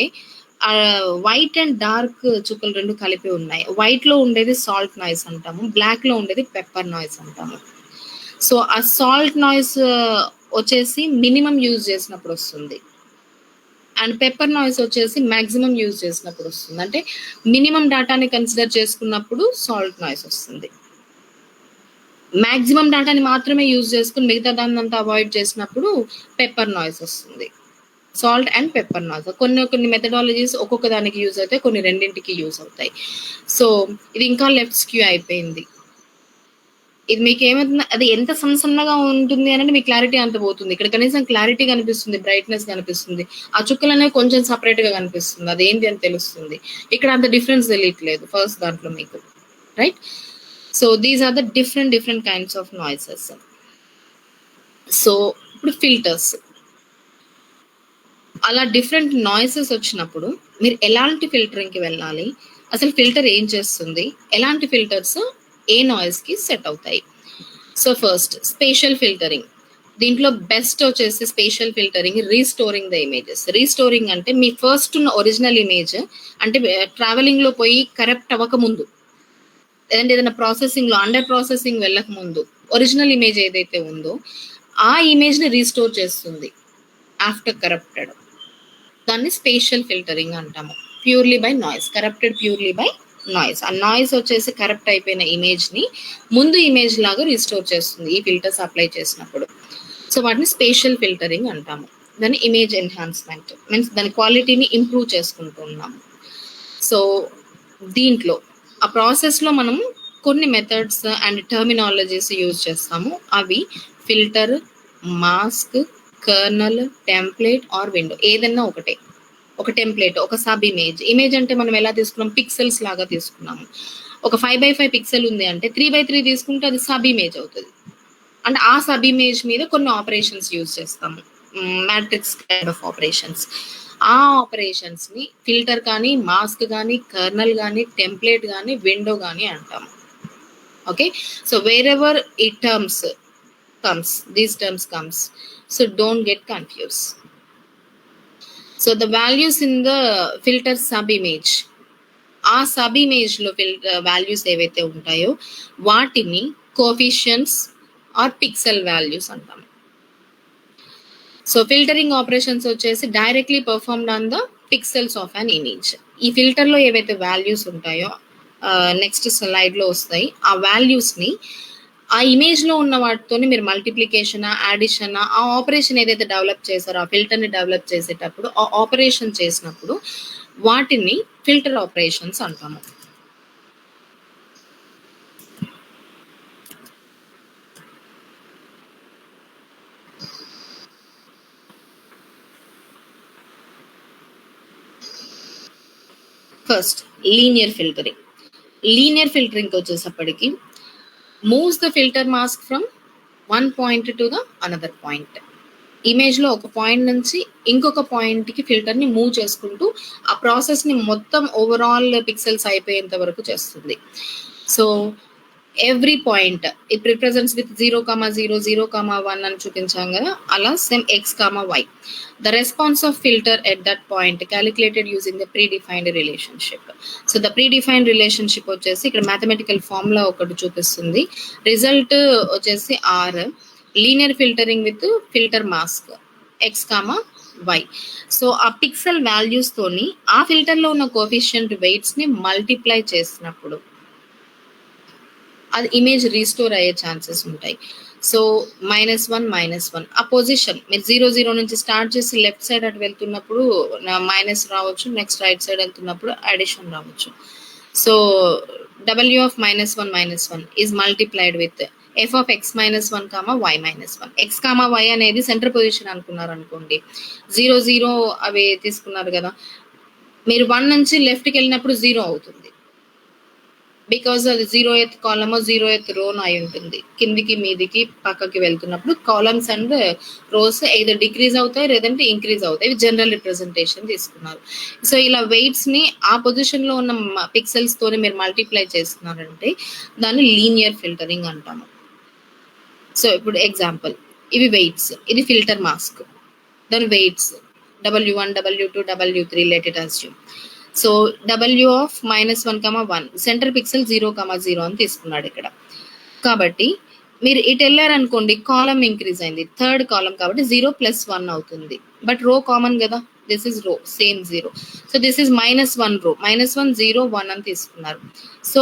వైట్ అండ్ డార్క్ చుక్కలు రెండు కలిపి ఉన్నాయి. వైట్ లో ఉండేది సాల్ట్ నాయిస్ అంటాము, బ్లాక్ లో ఉండేది పెప్పర్ నాయిస్ అంటాము. సో ఆ సాల్ట్ నాయిస్ వచ్చేసి మినిమం యూజ్ చేసినప్పుడు వస్తుంది, అండ్ పెప్పర్ నాయిస్ వచ్చేసి మాక్సిమం యూజ్ చేసినప్పుడు వస్తుంది. అంటే మినిమం డేటాని కన్సిడర్ చేసుకున్నప్పుడు సాల్ట్ నాయిస్ వస్తుంది, మాక్సిమం డేటాని మాత్రమే యూజ్ చేసుకుని మిగతా దాన్ని అంతా అవాయిడ్ చేసినప్పుడు పెప్పర్ నాయిస్ వస్తుంది. సాల్ట్ అండ్ పెప్పర్ నాయిస్ కొన్ని మెథడాలజీస్ ఒక్కొక్క దానికి యూజ్ అవుతాయి, కొన్ని రెండింటికి యూజ్ అవుతాయి. సో ఇది ఇంకా లెఫ్ట్ స్క్యూ అయిపోయింది. ఇది మీకు ఏమవుతుంది, అది ఎంత సన్నగా ఉంటుంది అనేది మీకు క్లారిటీ అంత పోతుంది. ఇక్కడ కనీసం క్లారిటీ కనిపిస్తుంది, బ్రైట్నెస్ కనిపిస్తుంది, ఆ చుక్కలు అనేవి కొంచెం సపరేట్ గా కనిపిస్తుంది, అదేంటి అని తెలుస్తుంది. ఇక్కడ అంత డిఫరెన్స్ తెలియట్లేదు ఫస్ట్ దాంట్లో మీకు, right? So these are the different kinds of noises. So ఇప్పుడు ఫిల్టర్స్, అలా డిఫరెంట్ నాయిసెస్ వచ్చినప్పుడు మీరు ఎలాంటి ఫిల్టరింగ్ కి వెళ్ళాలి, అసలు ఫిల్టర్ ఏం చేస్తుంది, ఎలాంటి ఫిల్టర్స్ ఏ నాయిస్ కి సెట్ అవుతాయి. So first spatial filtering. దీంట్లో బెస్ట్ వచ్చేసి spatial filtering, restoring the images. Restoring అంటే మీ ఫస్ట్ ఉన్న ఒరిజినల్ ఇమేజ్, అంటే ట్రావెలింగ్ లో పోయి కరెక్ట్ అవ్వక ముందు, లేదంటే ఏదైనా ప్రాసెసింగ్ లో అండర్ ప్రాసెసింగ్ వెళ్ళక ముందు ఒరిజినల్ ఇమేజ్ ఏదైతే ఉందో ఆ ఇమేజ్ ని రీస్టోర్ చేస్తుంది ఆఫ్టర్ కరప్టెడ్. దాన్ని స్పేషియల్ ఫిల్టరింగ్ అంటాము. Purely by noise, corrupted purely by noise. ఆ నాయిస్ వచ్చేసి కరప్ట్ అయిపోయిన ఇమేజ్ ని ముందు ఇమేజ్ లాగా రీస్టోర్ చేస్తుంది ఈ ఫిల్టర్స్ అప్లై చేసినప్పుడు. సో వాటిని స్పేషియల్ ఫిల్టరింగ్ అంటాము. దాన్ని ఇమేజ్ ఎన్హాన్స్మెంట్ మీన్స్ దాని క్వాలిటీని ఇంప్రూవ్ చేసుకుంటున్నాము. సో దీంట్లో ఆ ప్రాసెస్ లో మనం కొన్ని మెథడ్స్ అండ్ టర్మినాలజీస్ యూజ్ చేస్తాము. అవి filter, mask, kernel, template or window, ఏదన్నా ఒకటే. ఒక టెంప్లేట్, ఒక సబ్ ఇమేజ్ అంటే మనం ఎలా తీసుకున్నాం, పిక్సెల్స్ లాగా తీసుకున్నాము. ఒక 5x5 పిక్సెల్ ఉంది అంటే 3x3 తీసుకుంటే అది సబ్ ఇమేజ్ అవుతుంది. అంటే ఆ సబ్ ఇమేజ్ మీద కొన్ని ఆపరేషన్స్ యూజ్ చేస్తాము, మ్యాట్రిక్స్ కైండ్ ఆఫ్ ఆపరేషన్స్. ఆ ఆపరేషన్స్ ని ఫిల్టర్ కానీ, మాస్క్ కానీ, కర్నల్ కానీ, టెంప్లేట్ కానీ, విండో కానీ అంటాము. ఓకే, సో వేర్ ఎవర్ ఈ terms these terms comes, so don't get confused. So the values in the filter sub image, ఆ సబ్ ఇమేజ్ లో వాల్యూస్ ఏవైతే ఉంటాయో వాటిని కోఎఫిషియెంట్స్ ఆర్ పిక్సెల్ వాల్యూస్ అంటాము. సో ఫిల్టరింగ్ ఆపరేషన్స్ వచ్చేసి directly performed on the pixels of an image. ఈ filter లో ఏవైతే వాల్యూస్ ఉంటాయో నెక్స్ట్ స్లైడ్ లో వస్తాయి. ఆ వాల్యూస్ ని ఆ ఇమేజ్ లో ఉన్న వాటితోని మీరు మల్టిప్లికేషన్, యాడిషన్, ఆ ఆపరేషన్ ఏదైతే డెవలప్ చేశారో ఆ ఫిల్టర్ ని డెవలప్ చేసేటప్పుడు ఆ ఆపరేషన్ చేసినప్పుడు వాటిని ఫిల్టర్ ఆపరేషన్స్ అంటాము. First linear filtering. Linear filtering వచ్చేసప్పటికి moves the filter mask from one point to the another point. Image లో ఒక పాయింట్ నుంచి ఇంకొక పాయింట్ కి ఫిల్టర్ ని మూవ్ చేసుకుంటూ ఆ ప్రాసెస్ ని మొత్తం ఓవరాల్ పిక్సెల్స్ అయిపోయేంత వరకు చేస్తుంది. So every point it represents with 0,0, 0,1 అని చూపించాం కదా, అలా same x,y. The response of filter at that point calculated using the predefined relationship. So the predefined relationship వచ్చేసి ఇక్కడ మ్యాథమెటికల్ ఫార్ములా ఒకటి చూపిస్తుంది. రిజల్ట్ వచ్చేసి r, linear filtering with filter mask X comma Y. So ఆ pixel values తోని ఆ filter లో ఉన్న కోఎఫిషియంట్ వెయిట్స్ ని మల్టిప్లై చేసినప్పుడు అది ఇమేజ్ రీస్టోర్ అయ్యే ఛాన్సెస్ ఉంటాయి. సో -1 ఆ పొజిషన్ మీరు 0 నుంచి స్టార్ట్ చేసి లెఫ్ట్ సైడ్ అటు వెళ్తున్నప్పుడు మైనస్ రావచ్చు, నెక్స్ట్ రైట్ సైడ్ వెళ్తున్నప్పుడు అడిషన్ రావచ్చు. So w of -1 is multiplied with f of x -1 y -1. x y అనేది సెంటర్ పొజిషన్ అనుకున్నారు అనుకోండి, 0 అవి తీసుకున్నారు కదా, మీరు 1 నుంచి లెఫ్ట్కి వెళ్ళినప్పుడు 0 అవుతుంది. బికాజ్ అది 0th కాలమ్ 0th రో అయి ఉంటుంది. కిందికి మీదికి పక్కకి వెళ్తున్నప్పుడు కాలమ్స్ అండ్ రోస్ ఏదో డిక్రీజ్ అవుతాయి లేదంటే ఇంక్రీజ్ అవుతాయి. ఇవి జనరల్ రిప్రజెంటేషన్ తీసుకున్నారు. సో ఇలా వెయిట్స్ ని ఆ పొజిషన్ లో ఉన్న పిక్సెల్స్ తోని మీరు మల్టిప్లై చేస్తున్నారంటే దాన్ని లీనియర్ ఫిల్టరింగ్ అంటాము. సో ఇప్పుడు ఎగ్జాంపుల్, ఇవి వెయిట్స్, ఇది ఫిల్టర్ మాస్క్, దాని weights W1 W2 W3 let it assume. So w of -1 centre pixel 0 అని తీసుకున్నాడు ఇక్కడ. కాబట్టి మీరు ఇటు వెళ్ళారనుకోండి, కాలం ఇంక్రీజ్ అయింది, థర్డ్ కాలం కాబట్టి 0+1 అవుతుంది. బట్ రో కామన్ కదా, దిస్ ఇస్ రో సేమ్ 0. సో దిస్ ఇస్ -1 రో, -1 0 1 అని తీసుకున్నారు. సో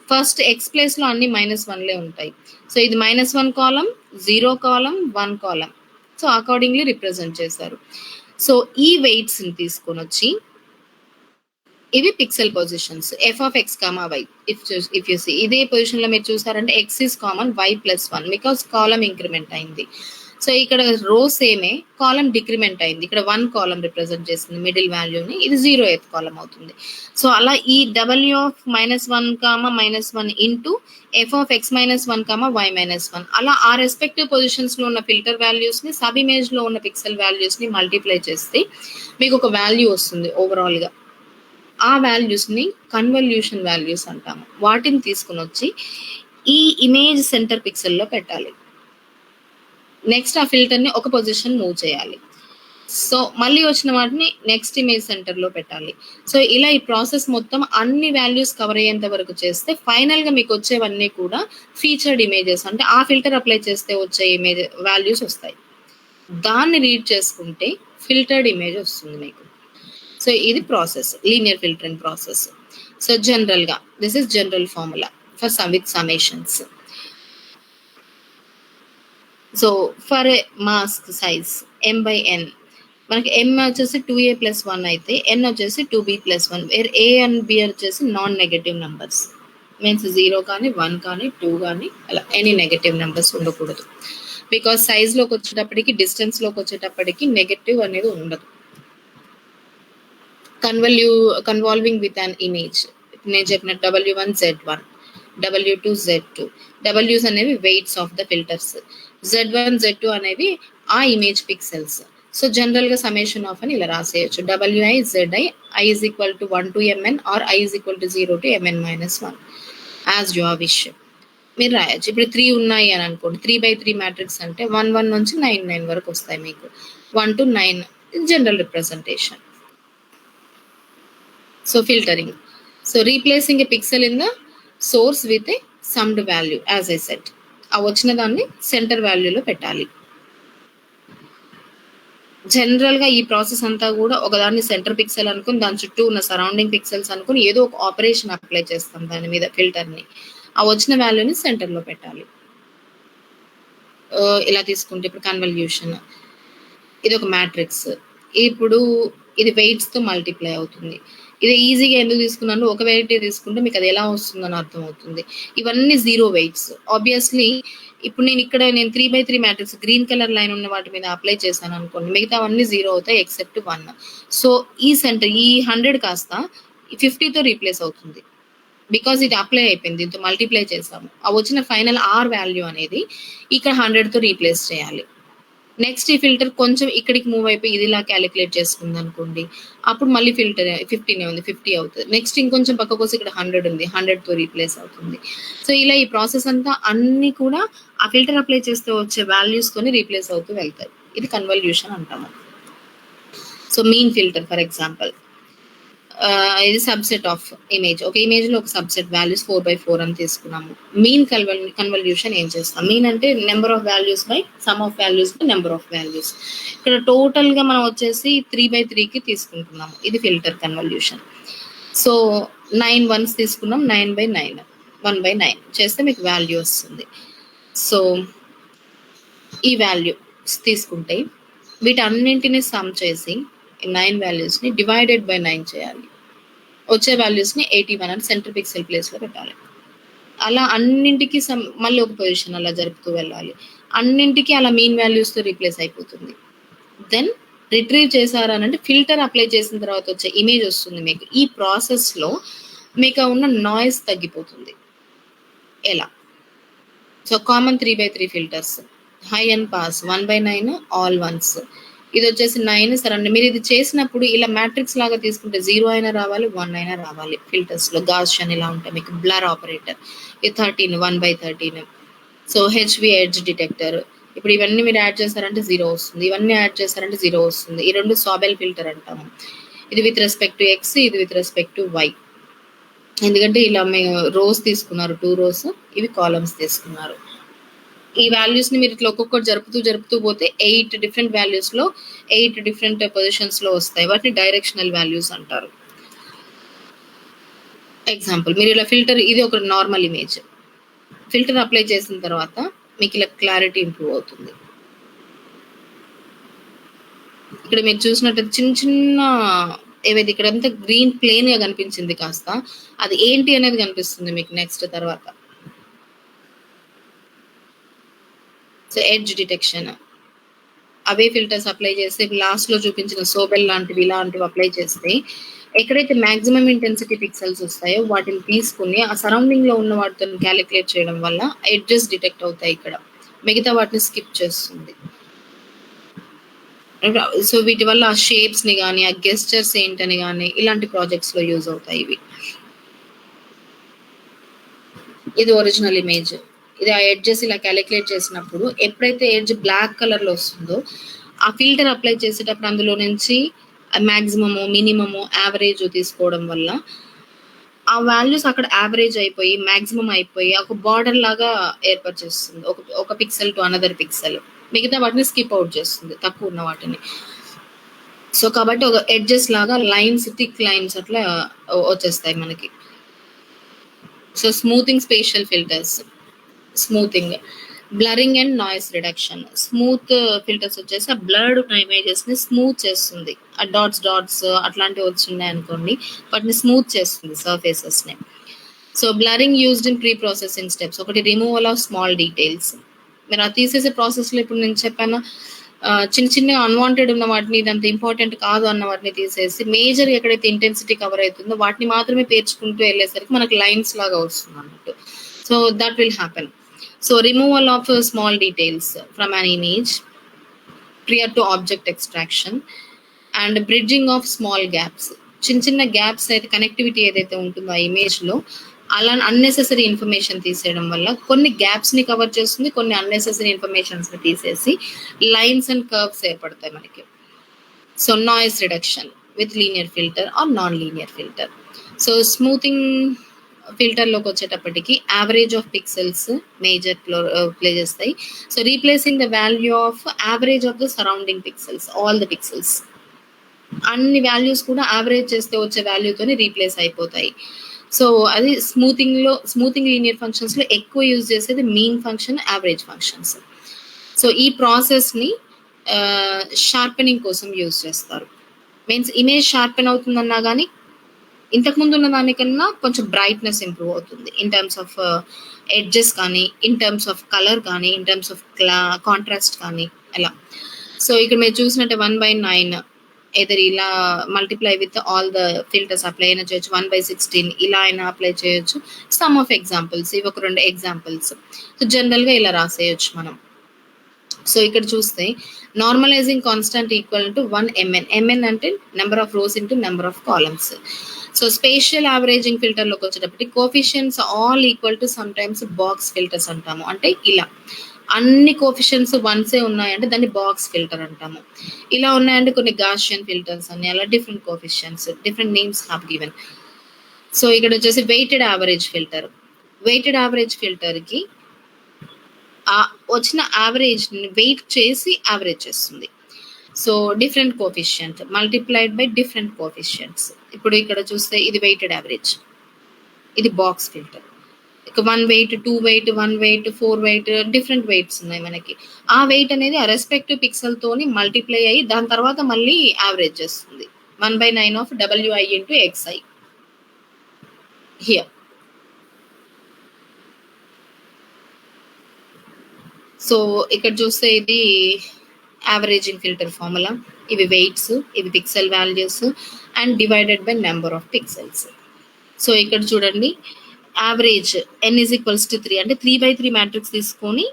ఫస్ట్ ఎక్స్ ప్లేస్ లో అన్ని -1లే ఉంటాయి. సో ఇది -1 column, 0 column, 1 column. So accordingly represent చేశారు. సో ఈ వెయిట్స్ ని తీసుకొని వచ్చి ఇవి pixel positions f of x, y. If you see ఇదే పొజిషన్ లో మీరు చూసారంటే x is common, y+1 because column increment అయింది. సో ఇక్కడ రో సేమే, కాలం డిక్రిమెంట్ అయింది. ఇక్కడ 1 కాలం రిప్రజెంట్ చేస్తుంది మిడిల్ వాల్యూని, ఇది 0th కాలం అవుతుంది. సో అలా ఈ w of -1 into f of x -1 y -1 అలా ఆ రెస్పెక్టివ్ పొజిషన్స్ లో ఉన్న ఫిల్టర్ వాల్యూస్ ని సబ్ ఇమేజ్ లో ఉన్న పిక్సెల్ వాల్యూస్ ని మల్టిప్లై చేస్తే మీకు ఒక వాల్యూ వస్తుంది ఓవరాల్ గా. ఆ వాల్యూస్ ని కన్వల్యూషన్ వాల్యూస్ అంటాము. వాటిని తీసుకుని వచ్చి ఈ ఇమేజ్ సెంటర్ పిక్సెల్ లో పెట్టాలి. నెక్స్ట్ ఆ ఫిల్టర్ ని ఒక పొజిషన్ మూవ్ చేయాలి. సో మళ్ళీ వచ్చిన వాటిని నెక్స్ట్ ఇమేజ్ సెంటర్ లో పెట్టాలి. సో ఇలా ఈ ప్రాసెస్ మొత్తం అన్ని వాల్యూస్ కవర్ అయ్యేంత వరకు చేస్తే ఫైనల్ గా మీకు వచ్చేవన్నీ కూడా ఫీచర్డ్ ఇమేజెస్, అంటే ఆ ఫిల్టర్ అప్లై చేస్తే వచ్చే ఇమేజ్ వాల్యూస్ వస్తాయి. దాన్ని రీడ్ చేసుకుంటే ఫిల్టర్డ్ ఇమేజ్ వస్తుంది మీకు. సో ఇది process, linear filtering process. So general గా this is general formula for with summations. So for a mask size m/n, మనకి m వచ్చేసి 2a+1 అయితే n వచ్చేసి 2b+1, where a and b వచ్చేసి నాన్ నెగటివ్ నెంబర్స్. మీన్స్ 0 కానీ 1 కానీ 2 కానీ అలా ఎనీ నెగటివ్ నెంబర్స్ ఉండకూడదు. బికాస్ సైజ్ లోకి వచ్చేటప్పటికి, డిస్టెన్స్ లోకి వచ్చేటప్పటికి నెగటివ్ అనేది ఉండదు. కన్వాల్వింగ్ విత్ అన్ ఇమేజ్, నేను చెప్పిన W1 Z1, W2 Z2, W's అనేవి weights of the filters, Z1 Z2 అనేవి ఆ ఇమేజ్ పిక్సెల్స్. సో జనరల్ గా సమ్మేషన్ ఆఫ్ అని ఇలా రాసేయచ్చు, Wi Zi I is equal to 1 to mn or I is equal to 0 to mn-1 as your wish. మీరు రాయొచ్చు. ఇప్పుడు 3 ఉన్నాయి అని అనుకోండి, 3/3 మ్యాట్రిక్స్ అంటే 1 1 నుంచి 9 9 వరకు వస్తాయి మీకు. 1 to 9 general representation. So filtering. So replacing a pixel in the source with a summed value, as I said. ఆ వచ్చిన దాన్ని సెంటర్ వాల్యూలో పెట్టాలి. జనరల్ గా ఈ ప్రాసెస్ అంతా కూడా ఒకదాన్ని సెంటర్ పిక్సెల్ అనుకుని దాని చుట్టూ ఉన్న సరౌండింగ్ పిక్సెల్స్ అనుకుని ఏదో ఒక ఆపరేషన్ అప్లై చేస్తాం దాని మీద ఫిల్టర్ ని. ఆ వచ్చిన వాల్యూని సెంటర్ లో పెట్టాలి. ఇలా తీసుకుంటే ఇప్పుడు కన్వల్యూషన్, ఇది ఒక మ్యాట్రిక్స్. ఇప్పుడు ఇది వెయిట్స్ తో మల్టిప్లై అవుతుంది. ఇది ఈజీగా ఎందుకు తీసుకున్నాను, ఒక వెయిట్ తీసుకుంటే మీకు అది ఎలా వస్తుందని అర్థం అవుతుంది. ఇవన్నీ 0 వెయిట్స్. ఆబ్వియస్లీ ఇప్పుడు నేను 3/3 మ్యాట్రిక్స్ గ్రీన్ కలర్ లైన్ ఉన్న వాటి మీద అప్లై చేశాను అనుకోండి, మిగతా అవన్నీ 0 అవుతాయి ఎక్సెప్ట్ 1. సో ఈ సెంటర్ ఈ 100 కాస్త 50తో రీప్లేస్ అవుతుంది. బికాజ్ ఇది అప్లై అయిపోయింది, దీంతో మల్టిప్లై చేసాము. ఆ వచ్చిన ఫైనల్ ఆర్ వాల్యూ అనేది ఇక్కడ 100తో రీప్లేస్ చేయాలి. నెక్స్ట్ ఈ ఫిల్టర్ కొంచెం ఇక్కడికి మూవ్ అయిపోయి ఇది ఇలా క్యాలిక్యులేట్ చేసుకుంది అనుకోండి, అప్పుడు మళ్ళీ ఫిల్టర్ 15 ఉంది, 50 అవుతుంది. నెక్స్ట్ ఇంకొంచెం పక్కకు వచ్చి ఇక్కడ 100 ఉంది, 100తో రీప్లేస్ అవుతుంది. సో ఇలా ఈ ప్రాసెస్ అంతా అన్ని కూడా ఆ ఫిల్టర్ అప్లై చేస్తే వచ్చే వాల్యూస్ తోని రీప్లేస్ అవుతూ వెళ్తాయి. ఇది కన్వల్యూషన్ అంటాము. So mean filter for example, ఇది సబ్సెట్ ఆఫ్ ఇమేజ్. ఒక ఇమేజ్ లో ఒక సబ్సెట్ వాల్యూస్ 4/4 అని తీసుకున్నాము. మీన్ కన్వల్యూషన్ ఏం చేస్తాం? మీన్ అంటే number of values by some of values by number of values. ఇక్కడ టోటల్ గా మనం వచ్చేసి 3/3కి తీసుకుంటున్నాము. ఇది ఫిల్టర్ కన్వల్యూషన్. సో 9 వన్స్ తీసుకున్నాం, 9/9 1/9 చేస్తే మీకు వాల్యూ వస్తుంది. సో ఈ వాల్యూస్ తీసుకుంటే వీటన్నింటిని సమ్ చేసి 9 వాల్యూస్ని డివైడెడ్ బై 9 చేయాలి. వచ్చే వాల్యూస్ని 81 అని సెంటర్ పిక్సెల్ ప్లేస్లో పెట్టాలి. అలా అన్నింటికి మళ్ళీ ఒక పొజిషన్ అలా జరుపుతూ వెళ్ళాలి. అన్నింటికి అలా మీన్ వాల్యూస్తో రీప్లేస్ అయిపోతుంది. దెన్ రిట్రీవ్ చేశారనంటే ఫిల్టర్ అప్లై చేసిన తర్వాత వచ్చే ఇమేజ్ వస్తుంది మీకు. ఈ ప్రాసెస్లో మీకు ఉన్న నాయిస్ తగ్గిపోతుంది. ఎలా? So common 3/3 filters, high and pass, 1/9 all once. ఇది వచ్చేసి 9 సరౌండ్. మీరు ఇది చేసినప్పుడు ఇలా మ్యాట్రిక్స్ లాగా తీసుకుంటే 0 అయినా రావాలి, 1 అయినా రావాలి. ఫిల్టర్స్లో గాసియన్ ఇలా ఉంటాయి మీకు. బ్లర్ ఆపరేటర్ ఇది 13 1/13. So HV edge detector. ఇప్పుడు ఇవన్నీ మీరు యాడ్ చేశారంటే 0 వస్తుంది, ఇవన్నీ యాడ్ చేశారంటే 0 వస్తుంది. ఈ రెండు సాబెల్ ఫిల్టర్ అంటాము. ఇది విత్ రెస్పెక్ట్ టు ఎక్స్, ఇది విత్ రెస్పెక్ట్ టు వై. ఎందుకంటే ఇలా మేము రోస్ తీసుకున్నారు, 2 rows, ఇవి కాలమ్స్ తీసుకున్నారు. ఈ వాల్యూస్ని మీరు ఇట్లా ఒక్కొక్కటి జరుపుతూ పోతే 8 డిఫరెంట్ వాల్యూస్లో 8 డిఫరెంట్ పొజిషన్స్లో వస్తాయి. వాటిని డైరెక్షనల్ వాల్యూస్ అంటారు. ఎగ్జాంపుల్, మీరు ఇలా ఫిల్టర్, ఇది ఒక నార్మల్ ఇమేజ్, ఫిల్టర్ అప్లై చేసిన తర్వాత మీకు ఇలా క్లారిటీ ఇంప్రూవ్ అవుతుంది. ఇక్కడ మీరు చూసినట్టు చిన్న చిన్న ఏవైతే ఇక్కడ అంతా గ్రీన్ ప్లేన్ గా కనిపించింది, కాస్త అది ఏంటి అనేది కనిపిస్తుంది మీకు నెక్స్ట్ తర్వాత. సో ఎడ్జ్ డిటెక్షన్, అవే ఫిల్టర్స్ అప్లై చేస్తే లాస్ట్ లో చూపించిన సోబెల్ లాంటివి ఇలాంటివి అప్లై చేస్తే ఎక్కడైతే మాక్సిమం ఇంటెన్సిటీ పిక్సెల్స్ వస్తాయో వాటిని తీసుకుని ఆ సరౌండింగ్ లో ఉన్న వాటితో క్యాలిక్యులేట్ చేయడం వల్ల ఎడ్జెస్ డిటెక్ట్ అవుతాయి. ఇక్కడ మిగతా వాటిని స్కిప్ చేస్తుంది. సో వీటి వల్ల ఆ షేప్స్ ని కానీ, ఆ గెస్చర్స్ ఏంటని కానీ ఇలాంటి ప్రాజెక్ట్స్ లో యూజ్ అవుతాయి ఇవి. ఇది ఒరిజినల్ ఇమేజ్. ఇది ఆ ఎడ్జెస్ ఇలా క్యాలిక్యులేట్ చేసినప్పుడు ఎప్పుడైతే ఎడ్జ్ బ్లాక్ కలర్ లో వస్తుందో ఆ ఫిల్టర్ అప్లై చేసేటప్పుడు అందులో నుంచి మాక్సిమము, మినిమము, యావరేజ్ తీసుకోవడం వల్ల ఆ వాల్యూస్ అక్కడ యావరేజ్ అయిపోయి మాక్సిమం అయిపోయి ఒక బార్డర్ లాగా ఏర్పరిచేస్తుంది, ఒక పిక్సెల్ టు అనదర్ పిక్సెల్. మిగతా వాటిని స్కిప్ అవుట్ చేస్తుంది, తక్కువ ఉన్న వాటిని. సో కాబట్టి ఒక ఎడ్జెస్ లాగా లైన్స్, థిక్ లైన్స్ అట్లా వచ్చేస్తాయి మనకి. So smoothing spatial filters, smoothing, blurring and noise reduction. Smooth filters వచ్చేసి ఆ బ్లర్డ్ ఉన్న ఇమేజెస్ ని స్మూత్ చేస్తుంది. ఆ డాట్స్ అట్లాంటివి వచ్చిన్నాయి అనుకోండి, వాటిని స్మూత్ చేస్తుంది సర్ఫేసెస్ ని. So blurring used in pre processing steps. ఒకటి రిమూవల్ ఆఫ్ స్మాల్ డీటెయిల్స్. మీరు అది తీసేసే ప్రాసెస్ లో ఇప్పుడు నేను చెప్పాను, చిన్న అన్వాంటెడ్ ఉన్న వాటిని, ఇదంత ఇంపార్టెంట్ కాదు అన్న వాటిని తీసేసి మేజర్ ఎక్కడైతే ఇంటెన్సిటీ కవర్ అవుతుందో వాటిని మాత్రమే పేర్చుకుంటూ వెళ్ళేసరికి మనకి లైన్స్ లాగా వస్తుంది అన్నట్టు. So that will happen. So removal of small details from an image prior to object extraction and bridging of small gaps. చిన్న గ్యాప్స్ అయితే కనెక్టివిటీ ఏదైతే ఉంటుందో ఆ ఇమేజ్ లో అలా అన్నెసెసరీ ఇన్ఫర్మేషన్ తీసేయడం వల్ల కొన్ని గ్యాప్స్ ని కవర్ చేస్తుంది, కొన్ని అన్నెసెసరీ ఇన్ఫర్మేషన్స్ ని తీసేసి లైన్స్ అండ్ కర్వ్స్ ఏర్పడతాయి మనకి. So noise reduction with linear filter or non linear filter. So smoothing filter లోకి వచ్చేటప్పటికి average of pixels major play చేస్తాయి. So replacing the value of average of the surrounding pixels, all the pixels, అన్ని values కూడా average చేస్తే వచ్చే వాల్యూతోనే replace అయిపోతాయి. So అది స్మూతింగ్ లీనియర్ ఫంక్షన్స్ లో ఎక్కువ యూజ్ చేసేది mean function, average functions. So ఈ ప్రాసెస్ ని షార్పెనింగ్ కోసం యూజ్ చేస్తారు. మీన్స్ ఇమేజ్ షార్పెన్ అవుతుందన్నా కానీ ఇంతకు ముందు ఉన్న దానికన్నా కొంచెం బ్రైట్నెస్ ఇంప్రూవ్ అవుతుంది ఇన్ టర్మ్స్ ఆఫ్ ఎడ్జెస్ కానీ, ఇన్ టర్మ్స్ ఆఫ్ కలర్ కానీ, ఇన్ టర్మ్స్ ఆఫ్ కాంట్రాస్ట్ కానీ అలా. సో ఇక్కడ మీరు చూసినట్టే 1/9 ఎదర్ ఇలా multiply with all the filters apply అయినా చేయొచ్చు, 1/16 ఇలా అయినా అప్లై చేయొచ్చు. సమ్ ఆఫ్ ఎగ్జాంపుల్స్, ఇవి ఒక 2 ఎగ్జాంపుల్స్. సో జనరల్ గా ఇలా రాసేయచ్చు మనం. సో ఇక్కడ చూస్తే normalising constant equal to 1 mn. mn అంటే number of rose into number of columns. So spatial averaging filter లోకి వచ్చేటప్పటికి coefficients all equal to some times box filters అంటాము. అంటే ఇలా అన్ని కోఫిషియన్స్ వన్సే ఉన్నాయంటే దాన్ని బాక్స్ ఫిల్టర్ అంటాము. ఇలా ఉన్నాయంటే కొన్ని గాషియన్ ఫిల్టర్స్ అని అలా different coefficients different names have given. So ఇక్కడ వచ్చేసి weighted average filter. Weighted average ఫిల్టర్కి వచ్చిన యావరేజ్ వెయిట్ చేసి యావరేజ్ చేస్తుంది. So different coefficient multiplied by different coefficients. ఇప్పుడు ఇక్కడ చూస్తే ఇది వెయిటెడ్ యావరేజ్, ఇది బాక్స్ ఫిల్టర్. ఇక 1 weight, 2 weight, 1 weight, 4 weight different weights ఉన్నాయి మనకి. ఆ వెయిట్ అనేది ఆ రెస్పెక్టివ్ పిక్సెల్ తోని మల్టిప్లై అయ్యి దాని తర్వాత మళ్ళీ యావరేజ్ చేస్తుంది. 1/9 of WI into XI here. So ఇక్కడ చూస్తే ఇది యావరేజింగ్ ఫిల్టర్ ఫార్ములా. ఇవి వెయిట్స్, ఇవి pixel values and divided by number of pixels. So ఇక్కడ చూడండి average n is equals to 3 అంటే 3/3 మ్యాట్రిక్స్ తీసుకొని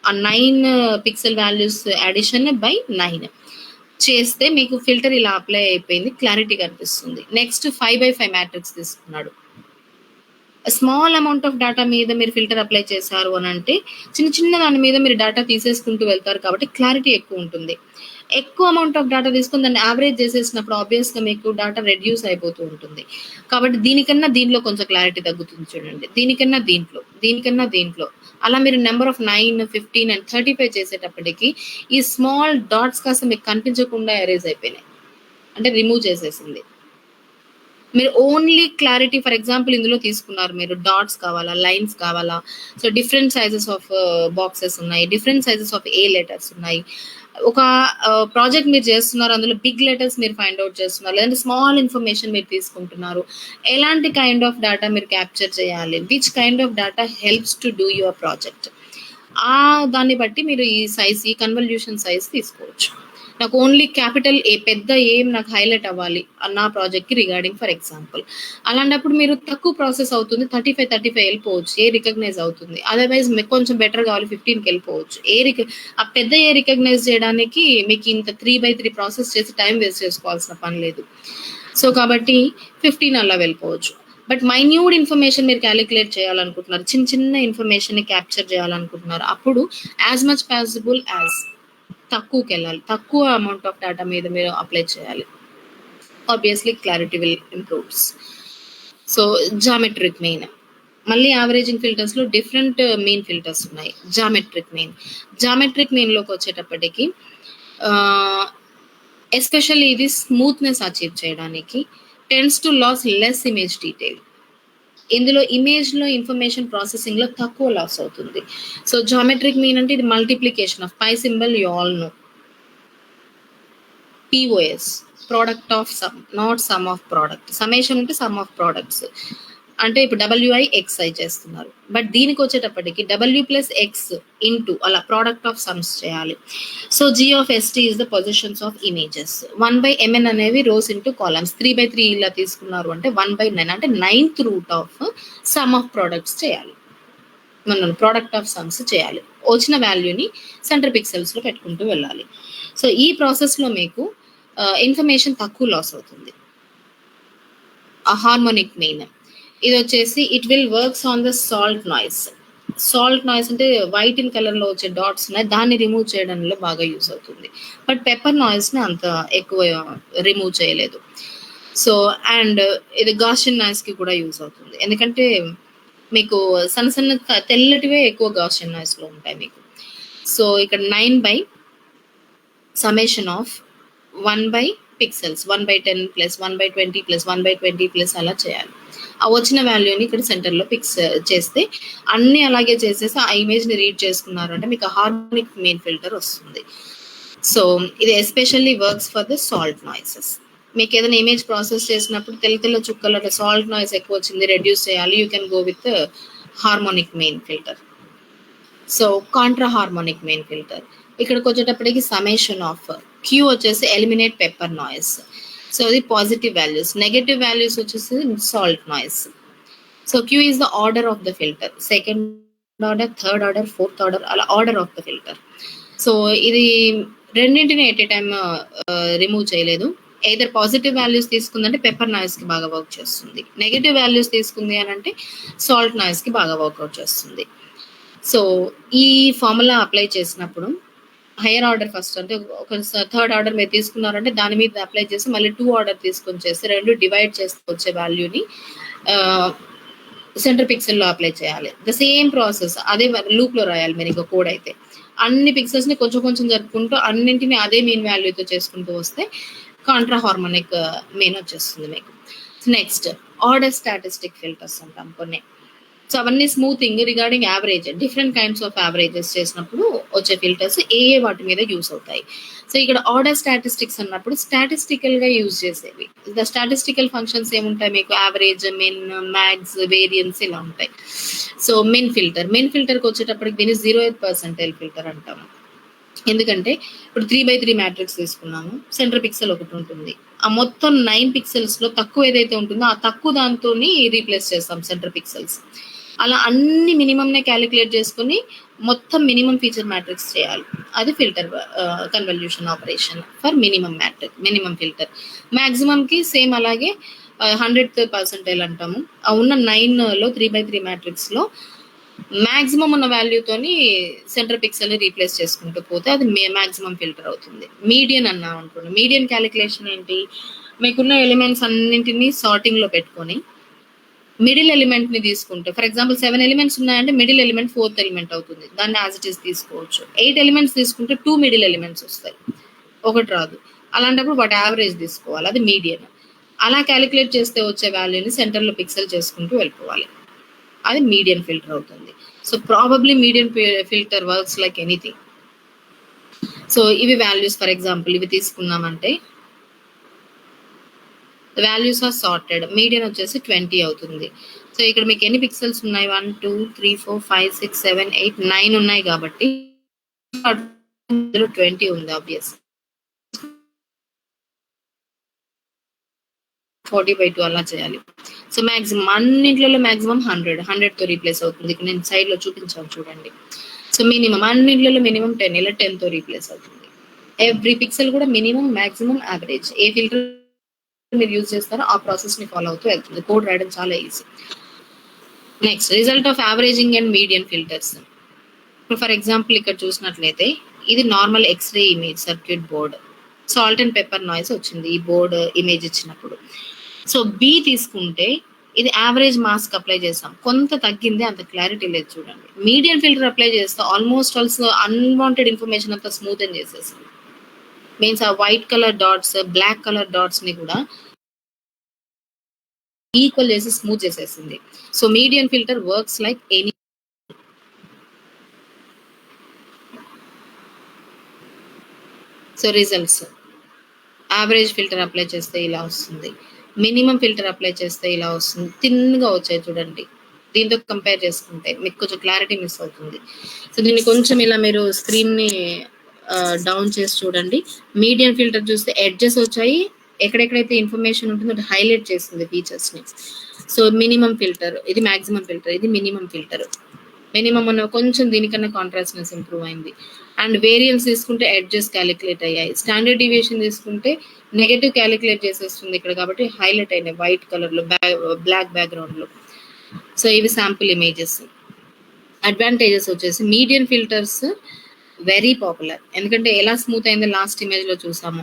ఆ 9 పిక్సెల్ వాల్యూస్ అడిషన్ బై 9 చేస్తే మీకు ఫిల్టర్ ఇలా అప్లై అయిపోయింది, క్లారిటీ కనిపిస్తుంది. నెక్స్ట్ 5/5 మ్యాట్రిక్స్ తీసుకున్నాడు. స్మాల్ అమౌంట్ ఆఫ్ డేటా మీద మీరు ఫిల్టర్ అప్లై చేశారు అని అంటే చిన్న చిన్న దాని మీద మీరు డేటా తీసేసుకుంటూ వెళ్తారు కాబట్టి క్లారిటీ ఎక్కువ ఉంటుంది. ఎక్కువ అమౌంట్ ఆఫ్ డేటా తీసుకుని దాన్ని యావరేజ్ చేసేసినప్పుడు ఆబ్వియస్గా మీకు డేటా రెడ్యూస్ అయిపోతూ ఉంటుంది. కాబట్టి దీనికన్నా దీంట్లో కొంచెం క్లారిటీ తగ్గుతుంది చూడండి, దీనికన్నా దీంట్లో అలా మీరు నెంబర్ ఆఫ్ 9, 15 అండ్ 35 చేసేటప్పటికి ఈ స్మాల్ డాట్స్ కాస్త మీకు కనిపించకుండా ఎరేజ్ అయిపోయినాయి, అంటే రిమూవ్ చేసేసింది. మీరు ఓన్లీ క్లారిటీ ఫర్ ఎగ్జాంపుల్ ఇందులో తీసుకున్నారు, మీరు డాట్స్ కావాలా, లైన్స్ కావాలా, so different sizes of boxes ఉన్నాయి, different sizes of a letters ఉన్నాయి. ఒక ప్రాజెక్ట్ మీరు చేస్తున్నారు, అందులో బిగ్ లెటర్స్ మీరు ఫైండ్ అవుట్ చేస్తున్నారు, లేదంటే స్మాల్ ఇన్ఫర్మేషన్ మీరు తీసుకుంటున్నారు. ఎలాంటి కైండ్ ఆఫ్ డేటా మీరు క్యాప్చర్ చేయాలి, which kind of data helps to do your project, దాన్ని బట్టి మీరు ఈ సైజ్, ఈ కన్వల్యూషన్ సైజ్ తీసుకోవచ్చు. నాకు ఓన్లీ క్యాపిటల్ ఏ, పెద్ద ఏం నాకు హైలైట్ అవ్వాలి నా ప్రాజెక్ట్కి రిగార్డింగ్ ఫర్ ఎగ్జాంపుల్. అలాంటప్పుడు మీరు తక్కువ ప్రాసెస్ అవుతుంది, 35 వెళ్ళిపోవచ్చు, ఏ రికగ్నైజ్ అవుతుంది. అదర్వైజ్ మీకు కొంచెం బెటర్ కావాలి, 15కి వెళ్ళిపోవచ్చు. ఆ పెద్ద ఏ రికగ్నైజ్ చేయడానికి మీకు ఇంత 3/3 ప్రాసెస్ చేసి టైం వేస్ట్ చేసుకోవాల్సిన పని లేదు. సో కాబట్టి 15 అలా వెళ్ళిపోవచ్చు. బట్ మైన్యూట్ ఇన్ఫర్మేషన్ మీరు క్యాలిక్యులేట్ చేయాలనుకుంటున్నారు, చిన్న చిన్న ఇన్ఫర్మేషన్ క్యాప్చర్ చేయాలనుకుంటున్నారు, అప్పుడు యాజ్ మచ్ పాసిబుల్ యాజ్ తక్కువకి వెళ్ళాలి, తక్కువ అమౌంట్ ఆఫ్ డేటా మీద మీరు అప్లై చేయాలి. Obviously clarity will improves. So geometric mean, మళ్ళీ యావరేజింగ్ ఫిల్టర్స్లో డిఫరెంట్ మీన్ ఫిల్టర్స్ ఉన్నాయి. జామెట్రిక్ మీన్లోకి వచ్చేటప్పటికి ఎస్పెషల్లీ ఇది స్మూత్నెస్ అచీవ్ చేయడానికి tends to loss less image detail. ఇందులో ఇమేజ్లో ఇన్ఫర్మేషన్ ప్రాసెసింగ్లో తక్కువ లాస్ అవుతుంది. సో జామెట్రిక్ మీన్ అంటే ఇది multiplication of pi symbol, you all know. POS product of sum, not sum of product. Summation అంటే సమ్ ఆఫ్ ప్రోడక్ట్స్, అంటే ఇప్పుడు WI XI చేస్తున్నారు, బట్ దీనికి వచ్చేటప్పటికి W + X ఇంటూ అలా ప్రోడక్ట్ ఆఫ్ సమ్స్ చేయాలి. So G of ST is the positions of images. 1/mn అనేవి rose into columns. 3/3 ఇలా తీసుకున్నారు అంటే 1/9 అంటే 9th root of some of products చేయాలి, మనం ప్రోడక్ట్ ఆఫ్ సమ్స్ చేయాలి. వచ్చిన వాల్యూని సెంటర్ పిక్సెల్స్లో పెట్టుకుంటూ వెళ్ళాలి. సో ఈ ప్రాసెస్లో మీకు ఇన్ఫర్మేషన్ తక్కువ లాస్ అవుతుంది. ఆ హార్మోనిక్ మెయిన్ ఇది వచ్చేసి it will works on the salt noise. Salt noise అంటే వైట్ ఇన్ కలర్లో వచ్చే డాట్స్ ఉన్నాయి, దాన్ని రిమూవ్ చేయడంలో బాగా యూస్ అవుతుంది. బట్ పెప్పర్ నాయిస్ని అంత ఎక్కువ రిమూవ్ చేయలేదు. సో అండ్ ఇది గాషియన్ నాయిస్కి కూడా యూస్ అవుతుంది, ఎందుకంటే మీకు సన్న సన్న తెల్లటివే ఎక్కువ గాషియన్ నాయిస్లో ఉంటాయి మీకు. సో ఇక్కడ 9 summation of 1 pixels, 1/10 plus 1/20 plus 1/20 plus అలా చేయాలి. ఆ వచ్చిన వాల్యూని ఇక్కడ సెంటర్లో ఫిక్స్ చేస్తే అన్ని అలాగే చేసేసి ఆ ఇమేజ్ని రీడ్ చేసుకున్నారు అంటే మీకు హార్మోనిక్ మెయిన్ ఫిల్టర్ వస్తుంది. సో ఇది especially works for the salt noises. మీకు ఏదైనా ఇమేజ్ ప్రాసెస్ చేసినప్పుడు తెల్ల చుక్కలు అంటే సాల్ట్ నాయిస్ ఎక్కువ వచ్చింది, రెడ్యూస్ చేయాలి, you can go with harmonic mean filter. So contra harmonic mean filter ఇక్కడికి వచ్చేటప్పటికి సమేషన్ ఆఫ్ Q వచ్చేసి ఎలిమినేట్ పెప్పర్ నాయిస్. సో ఇది పాజిటివ్ వాల్యూస్, నెగటివ్ వాల్యూస్ వచ్చేసి salt noise. So Q is the order of the filter, second order, third order, fourth order, అలా order of the filter. So ఇది రెండింటిని at a time remove చేయలేదు. Either positive values తీసుకుందంటే pepper నాయిస్కి బాగా work చేస్తుంది, negative values తీసుకుంది అని అంటే సాల్ట్ నాయిస్కి బాగా వర్కౌట్ చేస్తుంది. సో ఈ ఫార్ములా అప్లై చేసినప్పుడు హైయర్ ఆర్డర్ ఫస్ట్ అంటే ఒక థర్డ్ ఆర్డర్ మీరు తీసుకున్నారంటే దాని మీద అప్లై చేసి మళ్ళీ 2 ఆర్డర్ తీసుకొని చేసి 2 డివైడ్ చేసి వచ్చే వాల్యూని సెంటర్ పిక్సెల్లో అప్లై చేయాలి. ద సేమ్ ప్రాసెస్ అదే లూప్లో రాయాలి మీరు ఇంకా కోడ్ అయితే. అన్ని పిక్సెల్స్ని కొంచెం కొంచెం జరుపుకుంటూ అన్నింటినీ అదే మీన్ వాల్యూతో చేసుకుంటూ వస్తే కాంట్రా హార్మోనిక్ మీన్ వచ్చేస్తుంది మీకు. నెక్స్ట్ ఆర్డర్ స్టాటిస్టిక్ ఫిల్టర్స్ అంటాం కొన్ని. సో అవన్నీ smoothing regarding average different kinds of averages చేసినప్పుడు వచ్చే ఫిల్టర్స్ ఏ వాటి మీద యూస్ అవుతాయి. సో ఇక్కడ ఆర్డర్ స్టాటిస్టిక్స్ అన్నప్పుడు స్టాటిస్టికల్ గా యూజ్ చేసేవి. ద స్టాటిస్టికల్ ఫంక్షన్స్ ఏముంటాయి మీకు యావరేజ్, మిన్, మ్యాక్స్, వేరియన్స్ ఇలా ఉంటాయి. సో మిన్ ఫిల్టర్కి వచ్చేటప్పటికి దీన్ని 0th పర్సెంటైల్ ఫిల్టర్ అంటాము. ఎందుకంటే ఇప్పుడు 3x3 మ్యాట్రిక్స్ తీసుకున్నాము, సెంటర్ పిక్సెల్ ఒకటి ఉంటుంది. ఆ మొత్తం 9 పిక్సెల్స్ లో తక్కువ ఏదైతే ఉంటుందో ఆ తక్కువ దాంతో రీప్లేస్ చేస్తాం సెంటర్ పిక్సెల్స్. అలా అన్ని మినిమంనే క్యాలిక్యులేట్ చేసుకుని మొత్తం మినిమం ఫీచర్ మ్యాట్రిక్స్ చేయాలి. అది filter convolution operation for minimum filter. Maximum కి సేమ్ అలాగే 100th పర్సెంటైల్ అంటాము. ఆ ఉన్న 9లో 3x3 మ్యాట్రిక్స్ లో మాక్సిమం ఉన్న వాల్యూతోని సెంటర్ పిక్సెల్ ని రీప్లేస్ చేసుకుంటూ పోతే అది మాక్సిమం ఫిల్టర్ అవుతుంది. మీడియన్ అన్నాం అనుకోండి, మీడియన్ క్యాలిక్యులేషన్ ఏంటి, మీకున్న ఎలిమెంట్స్ అన్నింటినీ సార్టింగ్ లో పెట్టుకొని మిడిల్ ఎలిమెంట్ ని తీసుకుంటే, ఫర్ ఎగ్జాంపుల్ 7 ఎలిమెంట్స్ ఉన్నాయంటే మిడిల్ ఎలిమెంట్ 4th ఎలిమెంట్ అవుతుంది, దాన్ని యాజ్ ఇట్ ఈస్ తీసుకోవచ్చు. 8 ఎలిమెంట్స్ తీసుకుంటే 2 మిడిల్ ఎలిమెంట్స్ వస్తాయి, ఒకటి రాదు. అలాంటప్పుడు వాటి యావరేజ్ తీసుకోవాలి, అది మీడియన్. అలా క్యాలిక్యులేట్ చేస్తే వచ్చే వాల్యూని సెంటర్లో పిక్సెల్ చేసుకుంటూ వెళ్ళిపోవాలి, అది మీడియన్ ఫిల్టర్ అవుతుంది. So probably median filter works like anything. So ఇవి వాల్యూస్, ఫర్ ఎగ్జాంపుల్ ఇవి తీసుకున్నామంటే వాల్యూస్ ఆర్ సార్టెడ్, మీడియన్ వచ్చేసి 20 అవుతుంది. సో ఇక్కడ మీకు ఎన్ని పిక్సెల్స్ ఉన్నాయి, 1 2 3 4 5 6 7 8 9 ఉన్నాయి కాబట్టి 20 ఉంది ఆబ్వియస్. 40/2 అలా చేయాలి. సో మాక్సిమం అన్నింటిలో మాక్సిమం 100తో రీప్లేస్ అవుతుంది. ఇక్కడ నేను సైడ్ లో చూపించాను చూడండి. సో మినిమం అన్నింటిలో మినిమం 10, ఇలా 10తో రీప్లేస్ అవుతుంది. ఎవ్రీ పిక్సెల్ కూడా మినిమం, మాక్సిమం, యావరేజ్ ఏ ఫిల్టర్ మీరు యూజ్ చేస్తారో ఆ ప్రాసెస్ ని ఫాలో అవుతూ వెళ్తుంది. కోడ్ రాయడం చాలా easy. Next result of averaging and median filters. ఇప్పుడు ఫర్ ఎగ్జాంపుల్ ఇక్కడ చూసినట్లయితే ఇది normal X-ray image circuit board, salt and pepper noise వచ్చింది ఈ బోర్డ్ ఇమేజ్ ఇచ్చినప్పుడు. సో బి తీసుకుంటే ఇది యావరేజ్ మాస్క్ అప్లై చేస్తాం, కొంత తగ్గింది, అంత క్లారిటీ లేదు చూడండి. మీడియన్ ఫిల్టర్ అప్లై చేస్తే ఆల్మోస్ట్ ఆల్సో అన్వాంటెడ్ ఇన్ఫర్మేషన్ అంతా స్మూత్ అని చేసేస్తుంది. మీన్స్ ఆ white colour dots, black colour dots ని కూడా ఈక్వల్ చేసి స్మూత్ చేసేసింది. So median filter works like any. So results, average filter apply చేస్తే ఇలా వస్తుంది, మినిమం ఫిల్టర్ అప్లై చేస్తే ఇలా వస్తుంది, థిన్గా వచ్చాయి చూడండి. దీంతో కంపేర్ చేసుకుంటే మీకు కొంచెం క్లారిటీ మిస్ అవుతుంది. సో దీన్ని కొంచెం ఇలా మీరు స్క్రీన్ని డౌన్ చేసి చూడండి. మీడియం ఫిల్టర్ చూస్తే ఎడ్జెస్ వచ్చాయి, ఎక్కడెక్కడైతే ఇన్ఫర్మేషన్ ఉంటుందో అది హైలైట్ చేస్తుంది ఫీచర్స్ ని. సో మినిమం ఫిల్టర్, ఇది మాక్సిమం ఫిల్టర్, ఇది మినిమం ఫిల్టర్. మినిమం అన్న కొంచెం దీనికన్నా కాంట్రాస్ట్నెస్ ఇంప్రూవ్ అయింది. అండ్ వేరియన్స్ తీసుకుంటే ఎడ్జెస్ క్యాలిక్యులేట్ అయ్యాయి. స్టాండర్డ్ డీవియేషన్ తీసుకుంటే నెగటివ్ క్యాలిక్యులేట్ చేసేస్తుంది ఇక్కడ, కాబట్టి హైలైట్ అయినాయి వైట్ కలర్ లో, బ్లాక్ బ్యాక్గ్రౌండ్ లో. సో ఇవి శాంపుల్ ఇమేజెస్. అడ్వాంటేజెస్ వచ్చేసి మీడియన్ ఫిల్టర్స్ వెరీ పాపులర్, ఎందుకంటే ఎలా స్మూత్ అయిందో లాస్ట్ ఇమేజ్ లో చూసాము.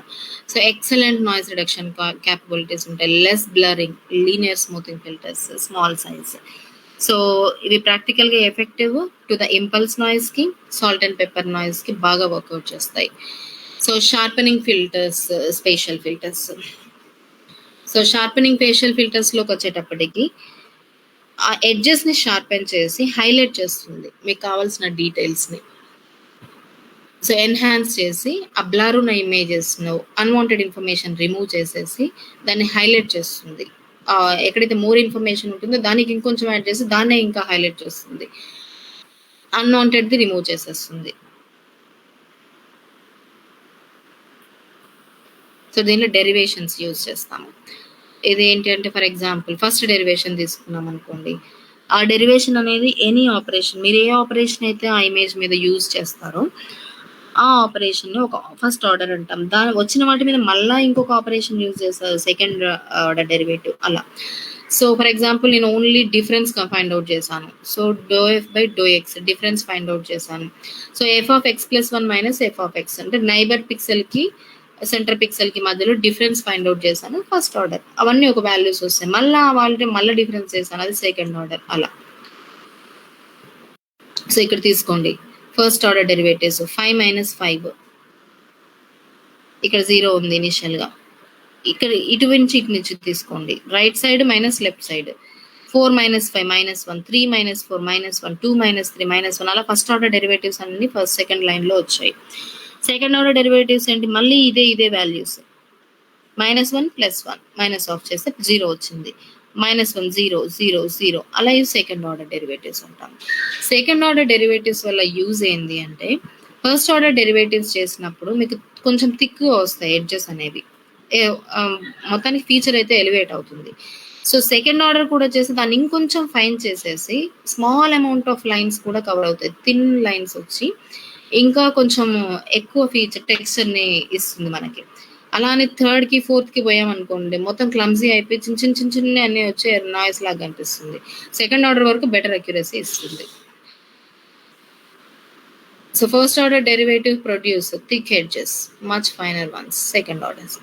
So excellent noise reduction capabilities ఉంటాయి, less blurring, linear smoothing filters, small size. So ఇవి ప్రాక్టికల్ గా effective to the impulse noise కి, సాల్ట్ అండ్ పెప్పర్ నాయిస్ కి బాగా వర్కౌట్ చేస్తాయి. So sharpening filters, spatial filters. So sharpening facial filters లోకి వచ్చేటప్పటికి ఆ ఎడ్జెస్ ని షార్పెన్ చేసి హైలైట్ చేస్తుంది మీకు కావాల్సిన డీటెయిల్స్ ని. సో ఎన్హాన్స్ చేసి ఆ బ్లర్ ఉన్న ఇమేజెస్ ను, అన్వాంటెడ్ ఇన్ఫర్మేషన్ రిమూవ్ చేసేసి దాన్ని హైలైట్ చేస్తుంది. ఎక్కడైతే మోర్ ఇన్ఫర్మేషన్ ఉంటుందో దానికి ఇంకొంచెం యాడ్ చేసి దాన్నే ఇంకా హైలైట్ చేస్తుంది, అన్వాంటెడ్ది రిమూవ్ చేసేస్తుంది. సో దీనిలో డెరివేషన్స్ యూజ్ చేస్తాము. ఇది ఏంటి అంటే ఫర్ ఎగ్జాంపుల్ ఫస్ట్ డెరివేషన్ తీసుకున్నాం అనుకోండి, ఆ డెరివేషన్ అనేది ఎనీ ఆపరేషన్, మీరు ఏ ఆపరేషన్ అయితే ఆ ఇమేజ్ మీద యూజ్ చేస్తారో ఆ ఆపరేషన్‌ని ఒక ఫస్ట్ ఆర్డర్ అంటాం. వచ్చిన వాటి మీద మళ్ళా ఇంకొక ఆపరేషన్ యూజ్ చేస్తారు. సెకండ్ ఆర్డర్ డెరివేటివ్ అలా. సో, ఫర్ ఎగ్జాంపుల్ నేను ఓన్లీ డిఫరెన్స్ ఫైండ్ ఔట్ చేశాను. So, ∂f/∂x difference find out చేశాను. సో, f(x+1 - f(x) అంటే నైబర్ పిక్సెల్‌కి సెంటర్ పిక్సెల్‌కి మధ్యలో డిఫరెన్స్ ఫైండ్ ఔట్ చేశాను ఫస్ట్ ఆర్డర్. అవన్నీ ఒక వాల్యూస్ వస్తాయి. మళ్ళా డిఫరెన్స్ చేశాను. అది సెకండ్ ఆర్డర్ అలా. సో, ఇక్కడ తీసుకోండి. ఫస్ట్ ఆర్డర్ డెరివేటివ్స్ 5 - 5 ఇక్కడ 0 ఉంది ఇనిషియల్‌గా. ఇక్కడ ఇటు నుంచి తీసుకోండి. Right side minus left side. 4 - 5 -1, 3 - 4 -1, 2 - 3 -1 అలా ఫస్ట్ ఆర్డర్ డెరివేటివ్స్ అన్ని సెకండ్ లైన్‌లో వచ్చాయి. సెకండ్ ఆర్డర్ డెరివేటివ్స్ ఏంటి మళ్ళీ ఇదే వాల్యూస్. -1 + 1 మైనస్ ఆఫ్ చేస్తే 0 వచ్చింది. -1 0 0 0 అలా సెకండ్ ఆర్డర్ డెరివేటివ్స్ ఉంటాం. సెకండ్ ఆర్డర్ డెరివేటివ్స్ వల్ల యూజ్ ఏంది అంటే ఫస్ట్ ఆర్డర్ డెరివేటివ్స్ చేసినప్పుడు మీకు కొంచెం థిక్‌గా వస్తాయి ఎడ్జెస్ అనేవి. మొత్తానికి ఫీచర్ అయితే ఎలివేట్ అవుతుంది. సో, సెకండ్ ఆర్డర్ కూడా చేసి దాన్ని ఇంకొంచెం ఫైన్ చేసేసి స్మాల్ అమౌంట్ ఆఫ్ లైన్స్ కూడా కవర్ అవుతాయి. థిన్ లైన్స్ వచ్చి ఇంకా కొంచెం ఎక్కువ ఫీచర్ టెక్స్చర్‌ని ఇస్తుంది మనకి. అలానే థర్డ్‌కి, ఫోర్త్‌కి పోయామనుకోండి మొత్తం క్లమ్జీ అయిపోయి చిన్న అన్నీ వచ్చి నాయిస్ లాగా కనిపిస్తుంది. సెకండ్ ఆర్డర్ వరకు బెటర్ అక్యురసీ ఇస్తుంది. So, first order derivative produce thick edges, much finer ones second orders.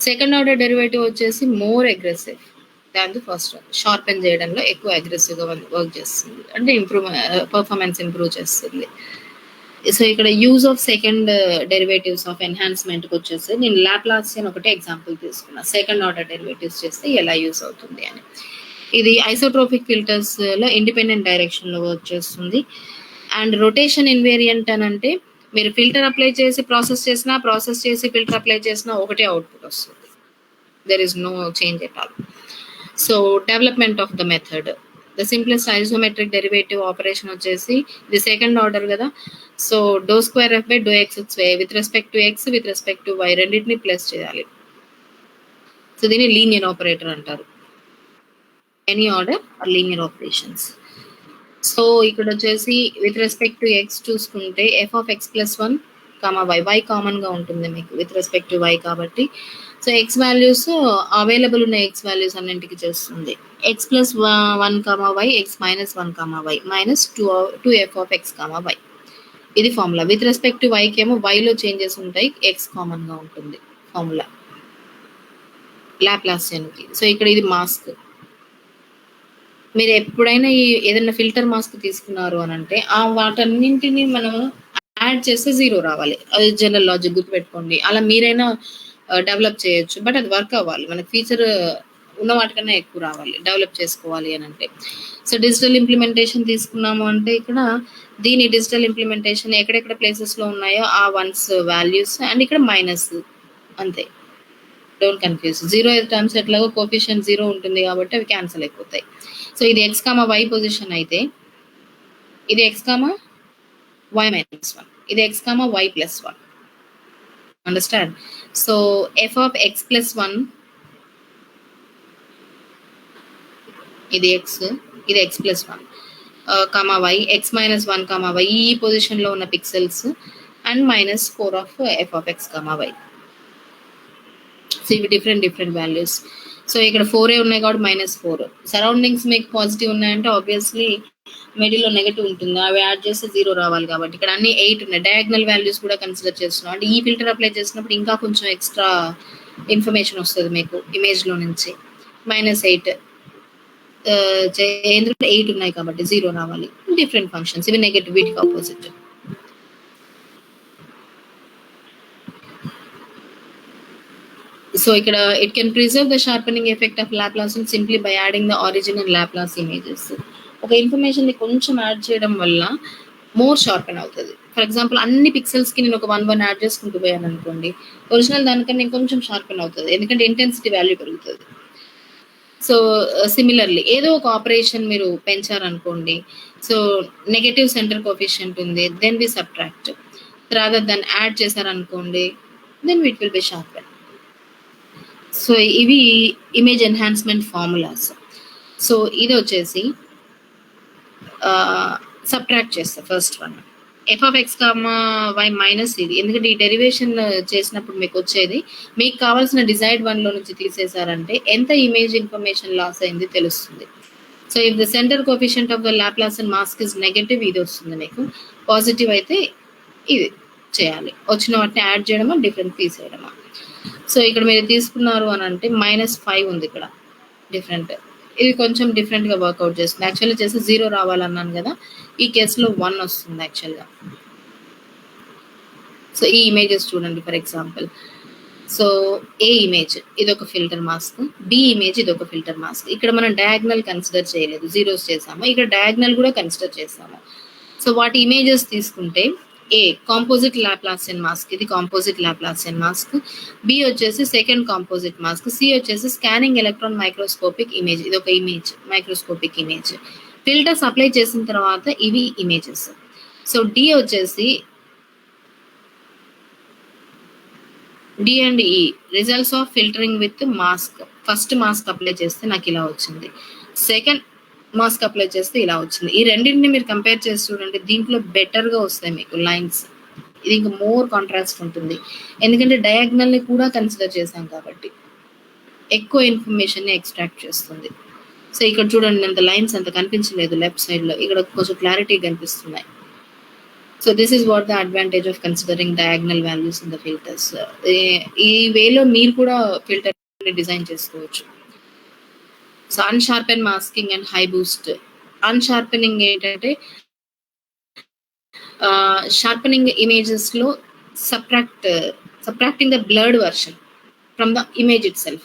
Second order derivative వచ్చేసి more aggressive than the first order. Sharpen చేయడంలో ఎక్కువ అగ్రెసివ్‌గా వర్క్ చేస్తుంది. అంటే పర్ఫార్మెన్స్ ఇంప్రూవ్ చేస్తుంది. సో, ఇక్కడ use of second derivatives of ఎన్హాన్స్మెంట్‌కి వచ్చేసి నేను లాప్లాసియన్ ఒకటే ఎగ్జాంపుల్ తీసుకున్నా. సెకండ్ ఆర్డర్ డెరివేటివ్స్ చేస్తే ఎలా యూజ్ అవుతుంది అని. ఇది ఐసోట్రోపిక్ ఫిల్టర్స్‌లో ఇండిపెండెంట్ డైరెక్షన్‌లో వర్క్ చేస్తుంది. అండ్ రొటేషన్ ఇన్వేరియంట్ అని అంటే మీరు ఫిల్టర్ అప్లై చేసి ప్రాసెస్ చేసి ఫిల్టర్ అప్లై చేసినా ఒకటే అవుట్పుట్ వస్తుంది. There is no change at all. So, development of the method the simplest isometric derivative operation వచ్చేసి ఇది సెకండ్ ఆర్డర్ కదా. So, ∂2f/∂x with respect to x with respect to y రెండింటిని plus చేయాలి. So, దీన్ని linear operator అంటారు. Any order or linear operations. So, ఇక్కడ వచ్చేసి with respect to x చూసుకుంటే f(x+1, y కామన్ గా ఉంటుంది మీకు విత్ రెస్పెక్ట్ టు y కాబట్టి. సో, x వాల్యూస్ అవైలబుల్ ఉన్న x వాల్యూస్ అన్నింటికి చేస్తుంది. x+1, y, x - 1, y minus 2f(x, y). ఇది ఫార్ములా. విత్ రెస్పెక్ట్ టు వైకి ఏమో వైలో చేంజెస్ ఉంటాయి, ఎక్స్ కామన్ గా ఉంటుంది ఫార్ములా లాప్లాసియన్కి. సో, ఇక్కడ ఇది మాస్క్. మీరు ఎప్పుడైనా ఏదైనా ఫిల్టర్ మాస్క్ తీసుకున్నారు అని అంటే వాటన్నింటిని మనం యాడ్ చేస్తే 0 రావాలి. అది జనరల్ లాజిక్ గుర్తుపెట్టుకోండి. అలా మీరైనా డెవలప్ చేయొచ్చు. బట్ అది వర్క్ అవ్వాలి. మనకి ఫీచర్ ఉన్న వాటికన్నా ఎక్కువ రావాలి డెవలప్ చేసుకోవాలి అని అంటే. సో, డిజిటల్ ఇంప్లిమెంటేషన్ తీసుకున్నాము అంటే ఇక్కడ దీని డిజిటల్ ఇంప్లిమెంటేషన్ ఎక్కడెక్కడ ప్లేసెస్లో ఉన్నాయో ఆ వన్స్ వాల్యూస్ అండ్ ఇక్కడ మైనస్ అంతే. Don't confuse. 0 టర్మ్స్ ఎట్లాగో కోఫిషియంట్ 0 ఉంటుంది కాబట్టి అవి క్యాన్సిల్ అయిపోతాయి. సో, ఇది x, y పొజిషన్ అయితే ఇది x, y -1 ఇది x, y +1. Understand. So, f(x+1) ఇది x, ఇది x+1, y, x - 1, y ఈ పొజిషన్ లో ఉన్న pixels and -4 of f(x, y). So, ఇవి డిఫరెంట్ వాల్యూస్. సో, ఇక్కడ 4 ఉన్నాయి కాబట్టి -4. సరౌండింగ్స్ మీకు పాజిటివ్ ఉన్నాయంటే ఆబ్వియస్లీ మిడిల్లో నెగటివ్ ఉంటుంది. అవి యాడ్ చేస్తే 0 రావాలి కాబట్టి ఇక్కడ అన్ని 8 ఉన్నాయి. డయాగ్నల్ వాల్యూస్ కూడా కన్సిడర్ చేస్తున్నాం. అంటే ఈ ఫిల్టర్ అప్లై చేసినప్పుడు ఇంకా కొంచెం ఎక్స్ట్రా ఇన్ఫర్మేషన్ వస్తుంది మీకు ఇమేజ్ లో నుంచి. -8 ఎందుకంటే 8 ఉన్నాయి కాబట్టి 0 రావాలి. డిఫరెంట్ ఫంక్షన్స్ ఇవి నెగటివ్, వీటికి ఆపోజిట్. సో, ఇక్కడ it can preserve the sharpening effect of Laplacian simply by adding the original Laplace images. ఒక ఇన్ఫర్మేషన్ ని కొంచెం యాడ్ చేయడం వల్ల మోర్ షార్పెన్ అవుతుంది. ఫర్ ఎగ్జాంపుల్ అన్ని పిక్సెల్స్ కి నేను ఒక 1 యాడ్ చేసుకుంటూ పోయాను అనుకోండి, ఒరిజినల్ దానికన్నా ఇంకొంచెం షార్పెన్ అవుతుంది ఎందుకంటే ఇంటెన్సిటీ వాల్యూ పెరుగుతుంది. సో, సిమిలర్లీ ఏదో ఒక ఆపరేషన్ మీరు పెంచారనుకోండి, సో నెగటివ్ సెంటర్ కోఎఫిషియంట్ ఉంది, then we subtract rather than add చేశారనుకోండి, then it will be sharpen. So, ఇవి ఇమేజ్ ఎన్హాన్స్మెంట్ ఫార్ములాస్. సో, ఇది వచ్చేసి సబ్ట్రాక్ట్ చేస్తా first one. F of X comma Y minus ఇది, ఎందుకంటే ఈ డెరివేషన్ చేసినప్పుడు మీకు వచ్చేది మీకు కావాల్సిన డిజైర్డ్ వన్లో నుంచి తీసేశారంటే ఎంత ఇమేజ్ ఇన్ఫర్మేషన్ లాస్ అయింది తెలుస్తుంది. So if the centre coefficient of the Laplacian mask is negative, ఇది వస్తుంది మీకు. పాజిటివ్ అయితే ఇది చేయాలి. వచ్చిన వాటిని యాడ్ చేయడమా డిఫరెంట్ తీసేయడమా. సో ఇక్కడ మీరు తీసుకున్నారు అని అంటే -5 ఉంది ఇక్కడ డిఫరెంట్. ఇది కొంచెం డిఫరెంట్గా వర్కౌట్ చేస్తుంది. యాక్చువల్లీ చేస్తే 0 రావాలన్నాను కదా, ఈ కేసులో 1 వస్తుంది యాక్చువల్గా. సో ఈ ఇమేజెస్ చూడండి for example. So A image ఇది ఒక ఫిల్టర్ మాస్క్, బి ఇమేజ్ ఇది ఒక ఫిల్టర్ మాస్క్. ఇక్కడ మనం డయాగ్నల్ కన్సిడర్ చేయలేదు, జీరోస్ చేసాము. ఇక్కడ డయాగ్నల్ కూడా కన్సిడర్ చేసాము. సో వాటి ఇమేజెస్ తీసుకుంటే ఏ కాంపోజిట్ లాప్లాసియన్ మాస్క్, ఇది కాంపోజిట్ లాప్లాసియన్ మాస్క్. బి వచ్చేసి సెకండ్ కాంపోజిట్ మాస్క్. సి వచ్చేసి స్కానింగ్ ఎలక్ట్రాన్ మైక్రోస్కోపిక్ ఇమేజ్, ఇది ఒక image microscopic image. Filters apply చేసిన తర్వాత ఇవి ఇమేజెస్. సో డి వచ్చేసి డి అండ్ ఈ results of filtering with mask. First mask apply చేస్తే నాకు ఇలా వచ్చింది, సెకండ్ మాస్క్ అప్లై చేస్తే ఇలా వచ్చింది. ఈ రెండింటిని మీరు కంపేర్ చేసి చూడండి, దీంట్లో బెటర్గా వస్తాయి మీకు లైన్స్. ఇది ఇంకా మోర్ కాంట్రాస్ట్ ఉంటుంది, ఎందుకంటే డయాగ్నల్ని కూడా కన్సిడర్ చేశాం కాబట్టి ఎక్కువ ఇన్ఫర్మేషన్ని ఎక్స్ట్రాక్ట్ చేస్తుంది. సో ఇక్కడ చూడండి, అంత లైన్స్ అంత కనిపించలేదు లెఫ్ట్ సైడ్లో, ఇక్కడ కొంచెం క్లారిటీ కనిపిస్తున్నాయి. So this is what the advantage of considering diagonal values in the filters. ఈ వేలో మీరు కూడా ఫిల్టర్ డిజైన్ చేసుకోవచ్చు. So unsharpen masking and high boost. Unsharpening ఏంటంటే షార్పెనింగ్ ఇమేజెస్లో subtracting the blurred version from the image itself.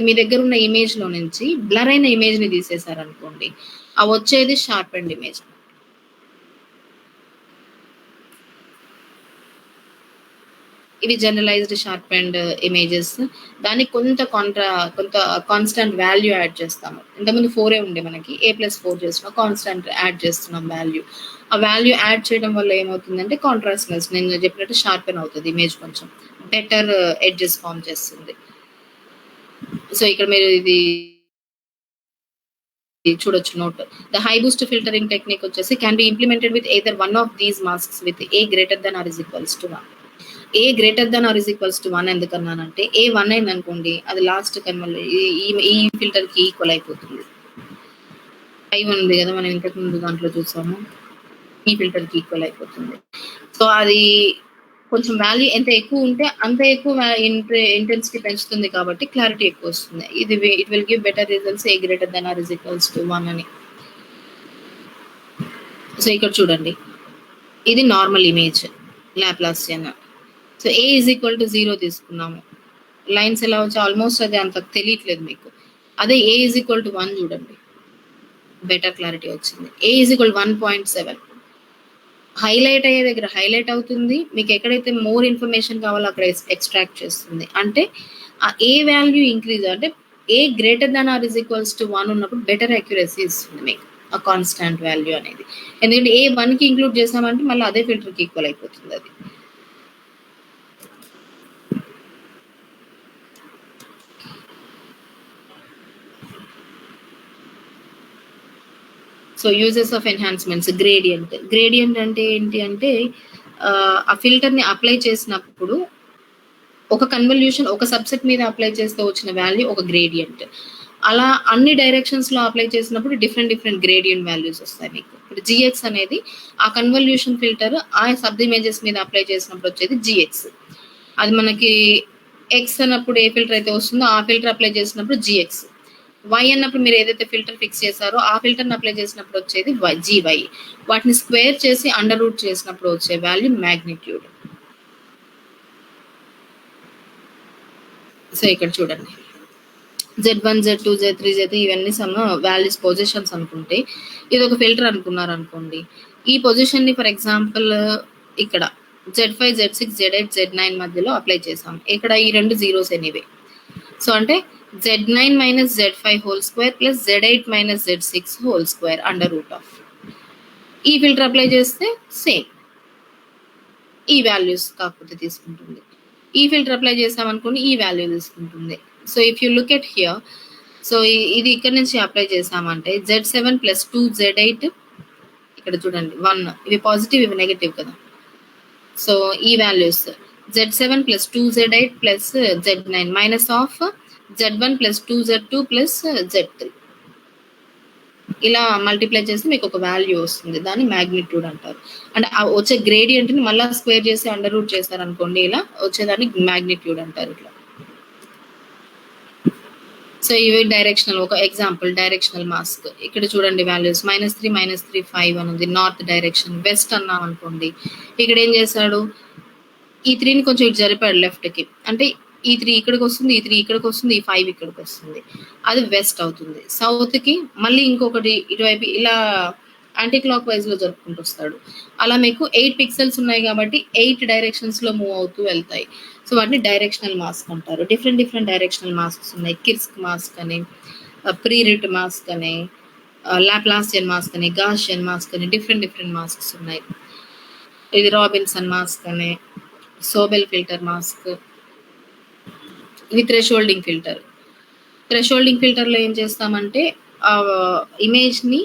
మీ దగ్గర ఉన్న ఇమేజ్లో నుంచి బ్లర్ అయిన ఇమేజ్ని తీసేశారనుకోండి, అవి వచ్చేది షార్పెండ్ ఇమేజ్. ఇవి జనరలైజ్డ్ షార్పెండ్ ఇమేజెస్. దానికి కొంత కాన్స్టెంట్ వాల్యూ యాడ్ చేస్తాము. ఇంతకుముందు 4 ఉండే మనకి, A+4 చేస్తున్నాం, కాన్స్టెంట్ యాడ్ చేస్తున్నాం వాల్యూ. ఆ వాల్యూ యాడ్ చేయడం వల్ల ఏమవుతుందంటే కాంట్రాస్ట్నెస్, నేను చెప్పినట్టు షార్పెన్ అవుతుంది ఇమేజ్, కొంచెం బెటర్ ఎడ్జెస్ ఫామ్ చేస్తుంది. సో ఇక్కడ మీరు ఇది చూడొచ్చు note. The high boost filtering technique వచ్చేసి can be implemented with either one of these masks with A greater than or is equals to 1. A greater than or is equals to 1 ఎందుకన్నానంటే A 1 అయింది అనుకోండి, అది last ఈ filter కి equal అయిపోతుంది. 5 ఉంది కదా మనం ఇంతకు ముందు దాంట్లో చూసాము, ఈ ఫిల్టర్ కి ఈక్వల్ అయిపోతుంది. సో అది కొంచెం వాల్యూ ఎంత ఎక్కువ ఉంటే అంత ఎక్కువ ఇంటెన్సిటీ పెంచుతుంది కాబట్టి క్లారిటీ ఎక్కువ వస్తుంది. ఇది it will give better results A greater than or is equals to 1 అని. సో ఇక్కడ చూడండి, ఇది normal image Laplacian. So A is equal to 0 తీసుకున్నాము. లైన్స్ ఎలా వచ్చి ఆల్మోస్ట్ అది అంత తెలియట్లేదు మీకు. అదే A is equal to 1 చూడండి, బెటర్ క్లారిటీ వచ్చింది. A is equal to 1.7. Highlight అయ్యే దగ్గర హైలైట్ అవుతుంది, మీకు ఎక్కడైతే మోర్ ఇన్ఫర్మేషన్ కావాలో అక్కడ ఎక్స్ట్రాక్ట్ చేస్తుంది. అంటే ఆ A వాల్యూ ఇంక్రీజ్, అంటే A greater than or is equals to 1 ఉన్నప్పుడు బెటర్ అక్యురసీ ఇస్తుంది మీకు ఆ కాన్స్టాంట్ వాల్యూ అనేది. ఎందుకంటే A 1కి ఇంక్లూడ్ చేసామంటే మళ్ళీ అదే ఫిల్టర్కి ఈక్వల్ అయిపోతుంది అది. So uses of enhancements. Gradient అంటే ఏంటి అంటే ఆ ఫిల్టర్ని అప్లై చేసినప్పుడు ఒక కన్వల్యూషన్ ఒక సబ్సెట్ మీద అప్లై చేస్తే వచ్చిన వాల్యూ ఒక గ్రేడియంట్. అలా అన్ని డైరెక్షన్స్లో అప్లై చేసినప్పుడు డిఫరెంట్ గ్రేడియంట్ వాల్యూస్ వస్తాయి మీకు. ఇప్పుడు GX అనేది ఆ కన్వల్యూషన్ ఫిల్టర్ ఆ సబ్ ఇమేజెస్ మీద అప్లై చేసినప్పుడు వచ్చేది GX. అది మనకి X అన్నప్పుడు ఏ ఫిల్టర్ అయితే వస్తుందో ఆ ఫిల్టర్ అప్లై చేసినప్పుడు GX. Y అన్నప్పుడు మీరు ఏదైతే ఫిల్టర్ ఫిక్స్ చేశారో ఆ ఫిల్టర్ని అప్లై చేసినప్పుడు వచ్చేది GY. వాటిని స్క్వేర్ చేసి అండర్ రూట్ చేసినప్పుడు వచ్చే వాల్యూ మ్యాగ్నిట్యూడ్. సో ఇక్కడ చూడండి, Z1, Z2, Z3, Z3 ఇవన్నీ సమ్ వాల్యూస్ పొజిషన్స్ అనుకుంటే, ఇది ఒక ఫిల్టర్ అనుకున్నారు అనుకోండి. ఈ పొజిషన్ని ఫర్ ఎగ్జాంపుల్ ఇక్కడ Z5, Z6, Z8, Z9 మధ్యలో అప్లై చేసాం. ఇక్కడ ఈ 2 జీరోస్ ఎనీవే. సో అంటే Z9 minus Z5 whole square plus Z8 minus Z6 whole square under root of. ఈ ఫిల్టర్ అప్లై చేస్తే సేమ్ ఈ వాల్యూస్ కాకపోతే తీసుకుంటుంది. ఈ ఫిల్టర్ అప్లై చేసామనుకోండి ఈ వాల్యూ తీసుకుంటుంది. So if you look at here, so ఇది ఇక్కడ నుంచి అప్లై చేసామంటే Z7 plus 2 Z8 ఇక్కడ చూడండి 1 ఇవి పాజిటివ్ ఇవి నెగటివ్ కదా. సో ఈ values Z7 plus 2Z8 plus Z9 minus of Z1 plus 2Z2 plus Z3 ఇలా మల్టిప్లై చేస్తే మీకు ఒక వాల్యూ వస్తుంది. దాన్ని మ్యాగ్నిట్యూడ్ అంటారు. అంటే వచ్చే గ్రేడియంట్ ని మళ్ళీ స్క్వేర్ చేసి అండర్ రూట్ చేస్తారు అనుకోండి, ఇలా వచ్చేదాన్ని మ్యాగ్నిట్యూడ్ అంటారు. ఇట్లా సో ఇవి డైరెక్షనల్. ఒక ఎగ్జాంపుల్ డైరెక్షనల్ మాస్క్ ఇక్కడ చూడండి వాల్యూస్ -3 -3 5 అని ఉంది. North direction. వెస్ట్ అన్నాం అనుకోండి, ఇక్కడ ఏం చేశాడు, ఈ 3ని కొంచెం ఇటు జరిపాడు లెఫ్ట్ కి. అంటే ఈ 3 ఇక్కడికి వస్తుంది, ఈ 3 ఇక్కడికి వస్తుంది, ఈ 5 ఇక్కడికి వస్తుంది. అది వెస్ట్ అవుతుంది. సౌత్ కి మళ్ళీ ఇంకొకటి ఇటువైపు ఇలా యాంటీ క్లాక్ వైజ్ లో జరుపుకుంటూ వస్తాడు. అలా మీకు 8 పిక్సెల్స్ ఉన్నాయి కాబట్టి 8 డైరెక్షన్స్ లో మూవ్ అవుతూ వెళ్తాయి. సో వాటిని డైరెక్షనల్ మాస్క్ అంటారు. డిఫరెంట్ డైరెక్షనల్ మాస్క్స్ ఉన్నాయి. కిర్స్క్ మాస్క్ అని, ప్రీరిట్ మాస్క్ అని, లాప్లాసియన్ మాస్క్ అని, గాషియన్ మాస్క్ అని డిఫరెంట్ మాస్క్స్ ఉన్నాయి. ఇది రాబిన్సన్ మాస్క్ అని, సోబెల్ ఫిల్టర్ మాస్క్. ఇది థ్రెషోల్డింగ్ ఫిల్టర్. థ్రెషోల్డింగ్ ఫిల్టర్లో ఏం చేస్తామంటే ఆ ఇమేజ్ని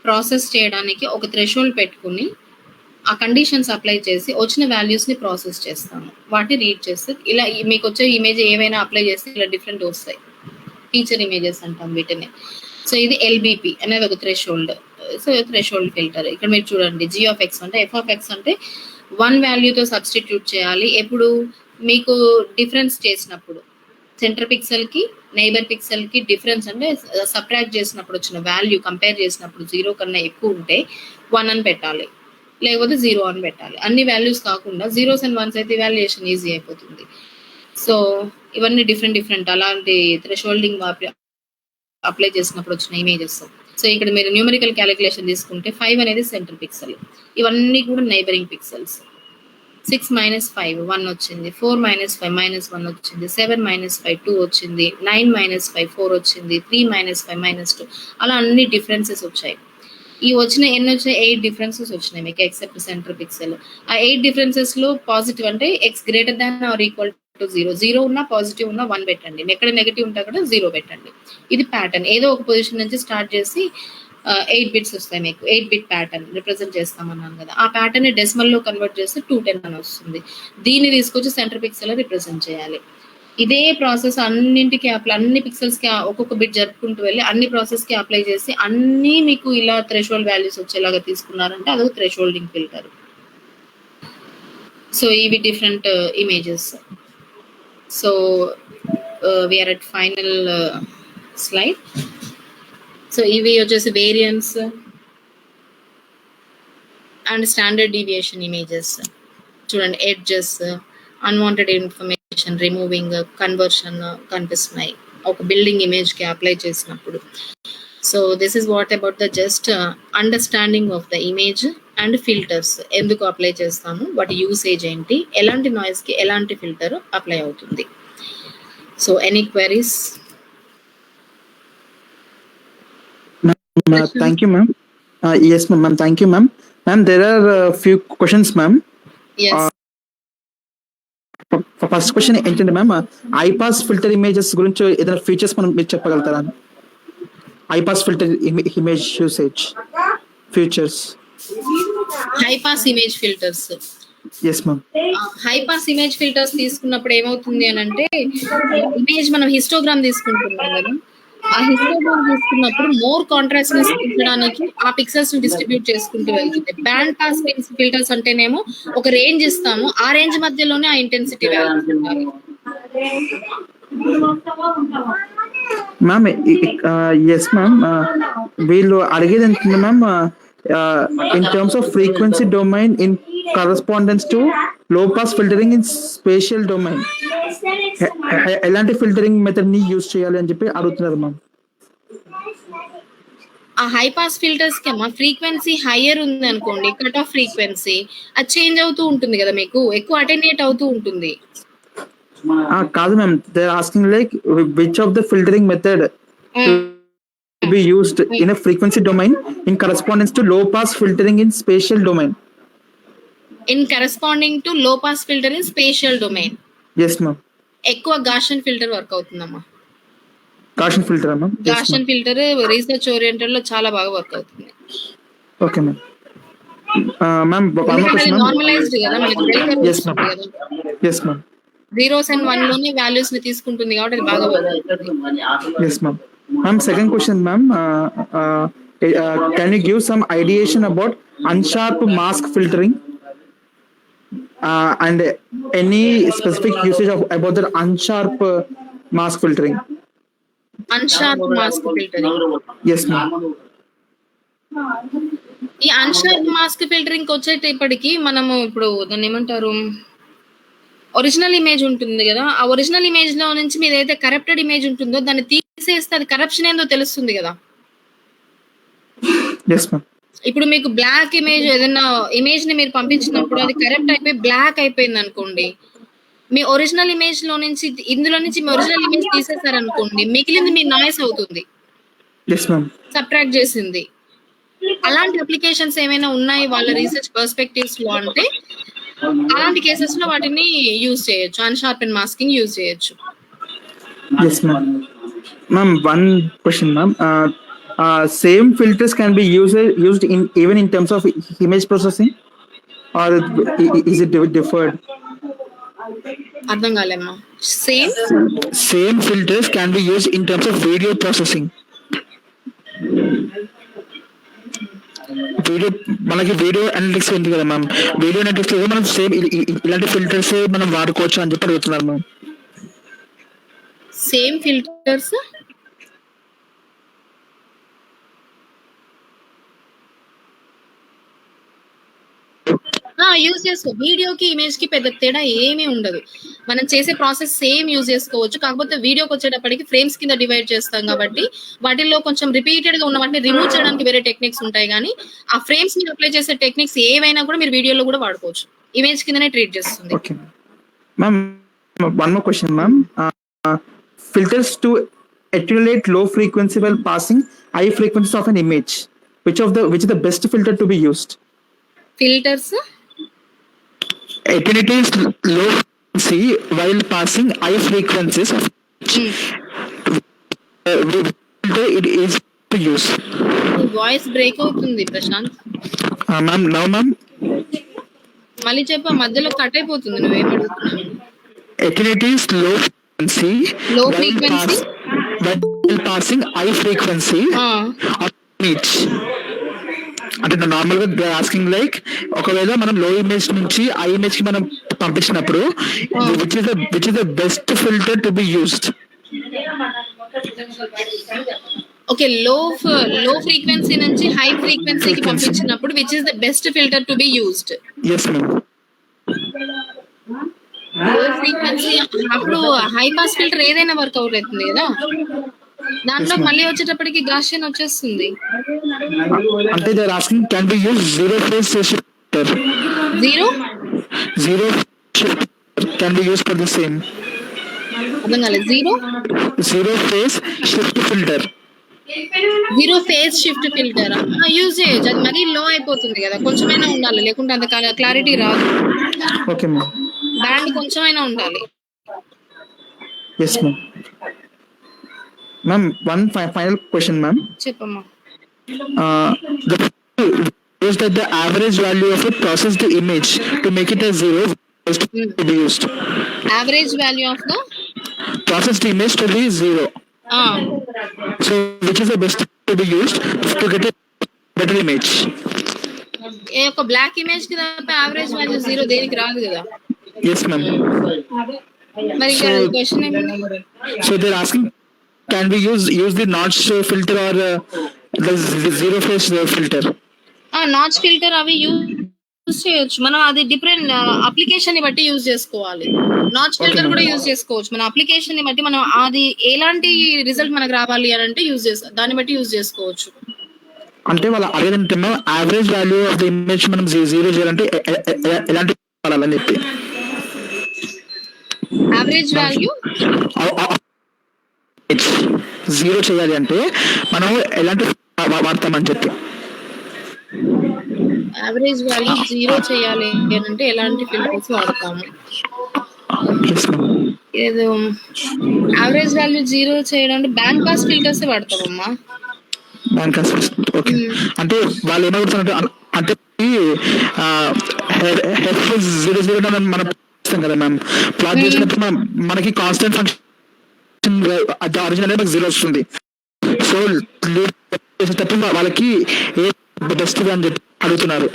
ప్రాసెస్ చేయడానికి ఒక థ్రెషోల్డ్ పెట్టుకుని ఆ కండిషన్స్ అప్లై చేసి వచ్చిన వాల్యూస్ని ప్రాసెస్ చేస్తాము. వాటిని రీడ్ చేస్తే ఇలా మీకు వచ్చే ఇమేజ్ ఏవైనా అప్లై చేస్తే ఇలా డిఫరెంట్ వస్తాయి. ఫీచర్ ఇమేజెస్ అంటాం వీటిని. సో ఇది ఎల్బిపి అనేది ఒక థ్రెషోల్డ్. So threshold filter. ఇక్కడ మీరు చూడండి g(x) అంటే f(x) అంటే 1 వాల్యూతో సబ్స్టిట్యూట్ చేయాలి. ఎప్పుడు మీకు డిఫరెన్స్ చేసినప్పుడు సెంటర్ పిక్సెల్ కి నైబర్ పిక్సెల్ కి డిఫరెన్స్ అంటే సబ్ట్రాక్ట్ చేసినప్పుడు వచ్చిన వాల్యూ కంపేర్ చేసినప్పుడు 0 కన్నా ఎక్కువ ఉంటే 1 అని పెట్టాలి, లేకపోతే 0 అని పెట్టాలి. అన్ని వాల్యూస్ కాకుండా 0s and 1s అయితే వాల్యుయేషన్ ఈజీ అయిపోతుంది. సో ఇవన్నీ డిఫరెంట్ అలాంటి థ్రెషోల్డింగ్ అప్లై చేసినప్పుడు వచ్చిన ఇమేజెస్. సో ఇక్కడ మీరు న్యూమరికల్ క్యాలిక్యులేషన్ తీసుకుంటే 5 అనేది సెంటర్ పిక్సెల్, ఇవన్నీ కూడా నైబరింగ్ పిక్సెల్స్. 6 - 5 1 వచ్చింది, 4 - 5 -1 వచ్చింది, 7 - 5 2 వచ్చింది, 9 - 5 4 వచ్చింది, 3 - 5 -2 అలా అన్ని డిఫరెన్సెస్ వచ్చాయి. ఈ వచ్చిన ఎన్ని వచ్చాయి, 8 డిఫరెన్సెస్ వచ్చినాయి మీకు ఎక్సెప్ట్ సెంటర్ పిక్సెల్. ఆ 8 డిఫరెన్సెస్ లో పాజిటివ్ అంటే x greater than or equal to 0 ఉన్నా పాజిటివ్ ఉన్నా 1 పెట్టండి, ఎక్కడ నెగిటివ్ ఉంటే అక్కడ 0 పెట్టండి. ఇది ప్యాటర్న్. ఏదో ఒక పొజిషన్ నుంచి స్టార్ట్ చేసి 8 బిట్స్ వస్తాయి మీకు. 8 బిట్ ప్యాటర్న్ రిప్రజెంట్ చేస్తామన్నాను కదా. ఆ ప్యాటర్న్ ని డెసిమల్ లో కన్వర్ట్ చేస్తే 210 అని వస్తుంది. దీన్ని తీసుకొచ్చి సెంటర్ పిక్సెల్ రిప్రజెంట్ చేయాలి. ఇదే ప్రాసెస్ అన్నింటికి అన్ని పిక్సెల్స్ కి ఒక్కొక్క బిట్ జరుపుకుంటూ వెళ్ళి అన్ని ప్రాసెస్ కి అప్లై చేసి అన్ని మీకు ఇలా థ్రెషోల్డ్ వాల్యూస్ వచ్చేలాగా తీసుకున్నారంటే అదొక థ్రెషోల్డింగ్ ఫిల్టర్. సో ఇవి different images. So we are at final slide. So ఇవి వచ్చేసి variance and standard deviation images. చూడండి edges, unwanted information removing, conversion కనిపిస్తున్నాయి ఒక బిల్డింగ్ ఇమేజ్ కి అప్లై చేసినప్పుడు. So this is what about the just understanding of the image and filters. ఎందుకు apply చేస్తాము, వాటి యూసేజ్ ఏంటి, ఎలాంటి నాయిస్ కి ఎలాంటి ఫిల్టర్ అప్లై అవుతుంది. So any queries? Thank you, ma'am. Yes, ma'am. Thank you, ma'am. Ma'am, there are a few questions, ma'am. Yes. First question ఏంటంటే ma'am, high pass filter images గురించి ఏదైనా ఫీచర్స్ మనం మీరు చెప్పగలుగుతారా? High pass filter image usage features. High pass image filters. Yes ma'am. High pass image filters తీసుకున్నప్పుడు ఏమవుతుంది అని అంటే, ఇమేజ్ మనం హిస్టోగ్రామ్ తీసుకుంటున్నాం కదా, ఆ హిస్టోగ్రామ్ తీసుకున్నప్పుడు మోర్ కాంట్రాస్ట్ ని పెంచడానికి ఆ పిక్సెల్స్ ని డిస్ట్రిబ్యూట్ చేసుకుంటూ వెళ్తుంది. బ్యాండ్ పాస్ ఫిల్టర్స్ అంటేనేమో ఒక రేంజ్ ఇస్తాము, ఆ రేంజ్ మధ్యలోనే ఆ ఇంటెన్సిటీ వాల్యూస్ ఉండాలి. మ్యామ్ ఎస్ మ్యామ్, వీళ్ళు అడిగేది ఏంటంటే ma'am, in terms off frequency domain in correspondence to లో pass filtering in spatial domain, ఎలాంటి ఫిల్టరింగ్ మెథడ్ ని యూజ్ చేయాలి అని చెప్పి అడుగుతున్నారు మ్యామ్. ఆ హై పాస్ ఫిల్టర్స్ కి అమ్మా ఫ్రీక్వెన్సీ హైయర్ ఉంది అనుకోండి, కట్ ఆఫ్ ఫ్రీక్వెన్సీ అది చేంజ్ అవుతూ ఉంటుంది కదా, మీకు ఎక్కువ అటెన్యూయేట్ అవుతూ ఉంటుంది. కాదు ma'am, they are asking like which of the filtering method to be used in a frequency domain in correspondence to low pass filtering in spatial domain. In corresponding to low pass filter in spatial domain. Yes ma'am. ఎక్కువ Gaussian filter work అవుతుందమ్మా. Gaussian filter అమ్మా. Gaussian filter research oriented లో చాలా బాగా work అవుతుంది. Okay ma'am. Ma'am, one more question, ma'am. Normalised కదా మనకి bell curve Yes, ma'am. వస్తుంది కదా, Yes, ma'am. Zeros and one లోనే వాల్యూస్ ని తీసుకుంటుంది కాబట్టి అది బాగా వర్క్ అవుతుంది. Yes, ma'am. Ma'am, second question, ma'am. Can you give some ideation about unsharp mask filtering? And any specific usage of about the unsharp mask filtering? అన్షార్ప్ mask filtering. Yes, ma'am. ఈ అన్షార్ప్ mask filtering వచ్చేటప్పటికి మనము ఇప్పుడు దాన్ని ఏమంటారు, original image ఉంటుంది కదా, ఆ original image లో నుంచి మీరు ఏదైతే కరప్టెడ్ ఇమేజ్ ఉంటుందో దాన్ని తీసేస్తే అది కరప్షన్ ఏందో తెలుస్తుంది కదా. Yes, ma'am. ఇప్పుడు మీకు బ్లాక్ ఇమేజ్ ఏదైనా ఇమేజ్ ని మీరు పంపించినప్పుడు అది కరెక్ట్ అయిపోయి బ్లాక్ అయిపోయింది అనుకోండి, మీ ఒరిజినల్ ఇమేజ్ లో నుంచి ఇందులో నుంచి మీ ఒరిజినల్ ఇమేజ్ తీసేసారనుకోండి, మిగిలింది మీ నాయిస్ అవుతుంది, Yes, ma'am. సబ్ట్రాక్ట్ చేసింది. అలాంటి అప్లికేషన్స్ ఏమైనా ఉన్నాయి వాళ్ళ రీసెర్చ్ పర్స్పెక్టివ్స్ లో అంటే అలాంటి కేసెస్ లో వాటిని యూజ్ చేయొచ్చు, అన్షార్ప్ అండ్ మాస్కింగ్ యూజ్ చేయొచ్చు. Yes, ma'am. Ma'am, one question, ma'am. Same filters can be used in even in terms of image processing, or is it differed? అర్థం కాలేమ్మా. Same Same filters can be used in terms of video processing. Video మనకి video analytics ఉంది కదా ma'am, video analytics లో మనం same ఇలాంటి filters మనం వాడుకోవచ్చు అని చెప్పి అడుగుతున్నారు మ్యామ్. సేమ్ ఫిల్టర్స్ యూజ్ చేసుకో. వీడియోకి ఇమేజ్ కి పెద్ద తేడా ఏమీ ఉండదు, మనం చేసే ప్రాసెస్ సేమ్ యూజ్ చేసుకోవచ్చు. కాకపోతే వీడియోకి వచ్చేటప్పటికి ఫ్రేమ్స్ కింద డివైడ్ చేస్తాం కాబట్టి వాటిల్లో కొంచెం రిపీటెడ్ గా ఉన్న వాటిని రిమూవ్ చేయడానికి వేరే టెక్నిక్స్ ఉంటాయి, కానీ ఆ ఫ్రేమ్స్ మీద అప్లై చేసే టెక్నిక్స్ ఏవైనా కూడా మీరు వీడియోలో కూడా వాడుకోవచ్చు, ఇమేజ్ కిందనే ట్రీట్ చేస్తుంది. Okay ma'am, one more question ma'am. Filters to attenuate low frequency while passing high frequencies of an image. Which is the best filter to be used? Filters Attenuate low frequency while passing high frequencies of it is to use. Voice break అవుతుంది Prashanth. Ma'am, now ma'am. మళ్ళీ చెప్ప, మధ్యలో cut అయిపోతుంది, నువ్వేం అడుగుతున్నావు. Attenuate is low frequency Low frequency? while passing high frequency of image. అంటే normal గా asking like ఒకవేళ మనం లో ఇమేజ్ నుంచి ఆ ఇమేజ్ కి మనం పంపించినప్పుడు which is the best filter to be used. Okay, low frequency నుంచి హై ఫ్రీక్వెన్సీకి పంపించినప్పుడు which is the best filter to be used. Yes ma'am. Low frequency అప్పుడు హై పాస్ ఫిల్టర్ ఏదైనా వర్క్ అవుట్ అవుతుంది కదా, దాంట్లో మళ్ళీ వచ్చేటప్పటికి గాషియన్ వచ్చేస్తుంది. అంటే they are asking can be use zero phase shifter. Zero can be use for the same. అర్థం కాలేదు. Zero phase shift filter. Zero phase shift filter use చేయొచ్చు, అది మరీ లో అయిపోతుంది కదా, కొంచెమైనా ఉండాలి, లేకుంటే అంత క్లారిటీ రాదు. Okay ma'am. బ్యాండ్ కొంచెమైనా ఉండాలి. Yes ma'am. Ma'am, one final question ma'am. చెప్పమ్మా. Is that the average value of a processed image to make it a zero is to be used? Average value of the processed image to be zero. So which is the best to be used to get a better image? ఒక black image కి తప్ప average value zero దేనికి రాదు కదా. Yes ma'am. మరి ఇక్కడ question ఏమిటి? So they're asking can we use the notch filter or the zero phase filter? Notch filter అవి యూజ్ చేయొచ్చు మనం, అది డిఫరెంట్ అప్లికేషన్ ని బట్టి యూజ్ చేసుకోవాలి. నాచ్ ఫిల్టర్ కూడా యూజ్ చేసుకోవచ్చు మన అప్లికేషన్ ని బట్టి, మనం అది ఎలాంటి రిజల్ట్ మనకు రావాలి అని అంటే దాన్ని బట్టి యూజ్ చేసుకోవచ్చు. అంటే వాళ్ళ అదేంటే average value of the image మనం జీరో చేయాలంటే ఎలాంటి వాడాలని చెప్పి, యావరేజ్ వాల్యూ జీరో చేయాలి అంటే మనం ఎలాంటి వాడతామని చెప్పి. యావరేజ్ వాల్యూ జీరో చేయాలి అంటే ఎలాంటి ఫిల్టర్స్ వాడతాము? ఏదో యావరేజ్ వాల్యూ జీరో చేయడానికి బ్యాండ్ పాస్ ఫిల్టర్స్ వాడతామమ్మా. Band pass. ఓకే, అంటే వాళ్ళు ఏమవుతారంటే అంటే జీరో జీరో మనం చేస్తాం కదా మ్యామ్. ప్లాట్ చేసినప్పుడు మనకి కాన్స్టెంట్ ఫంక్షన్ ఒరిజినల్ మనకి జీరో వస్తుంది. సో చేసేటప్పుడు వాళ్ళకి ఏ బెస్ట్ అని చెప్పి అడుగుతున్నారు.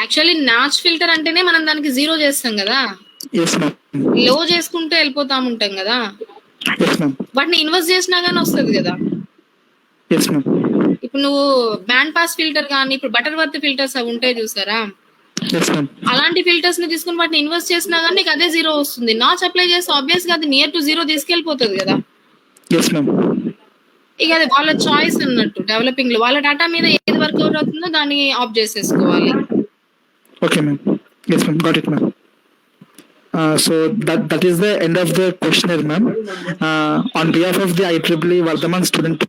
యాక్చువల్లీ నాచ్ ఫిల్టర్ అంటేనే మనం దానికి జీరో చేస్తాం కదా, ఎస్ మ్యామ్. లో చేసుకుంటూ వెళ్ళిపోతా ఉంటాం కదా, ఎస్ మ్యామ్. వాటిని ఇన్వర్స్ చేసినా గానీ వస్తుంది కదా. Yes ma'am. ఇప్పుడు నువ్వు బ్యాండ్ పాస్ ఫిల్టర్ కానీ ఇప్పుడు బటర్ వర్త్ ఫిల్టర్స్ అవి ఉంటాయి చూసారా, ఎస్ మ్యామ్. అలాంటి ఫిల్టర్స్ ని తీసుకుని వాటిని ఇన్వర్స్ చేసినా కానీ నీకు అదే జీరో వస్తుంది. నాచ్ అప్లై చేస్తే ఆబ్వియస్ గా అది నియర్ టు జీరో తీసుకెళ్లిపోతుంది కదా. Yes ma'am. ఇక అది వాళ్ళ చాయిస్ అన్నట్టు, డెవలపింగ్ లో వాళ్ళ డేటా మీద ఏది వర్కౌట్ అవుతుందో దాన్ని ఆఫ్ చేసేసుకోవాలి. Okay ma'am. Yes ma'am, got it ma'am. So that is the end of the questionnaire, ma'am. On behalf of the IEEE Vardhaman student,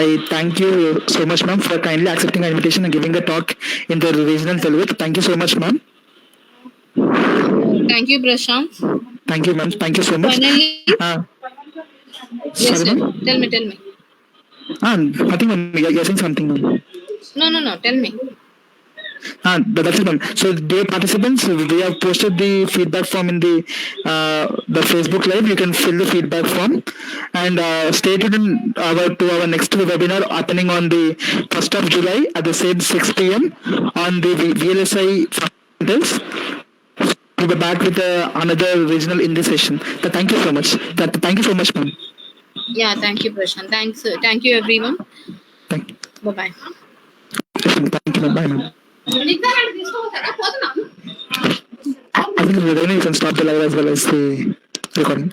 I thank you so much, ma'am, for kindly accepting our invitation and giving a talk in the regional Telugu. Thank you so much, ma'am. Thank you, Prashant. Thank you, ma'am. Thank you so much. Finally, yes, sorry, sir. ma'am. Tell me. Nothing, ma'am. You're saying something, ma'am. No. Tell me. That's it, ma'am. So, dear participants, we have posted the feedback form in the Facebook Live. You can fill the feedback form and stay tuned to our next webinar happening on the 1st of July at the same 6 p.m. on the VLSI fundamentals. We'll be back with another regional in this session. Thank you so much. Thank you so much, ma'am. Yeah, thank you, Prashant. Thank you, everyone. Thank you. Bye-bye. Thank you, ma'am. Bye, ma'am. I think you can stop the live as well as the recording.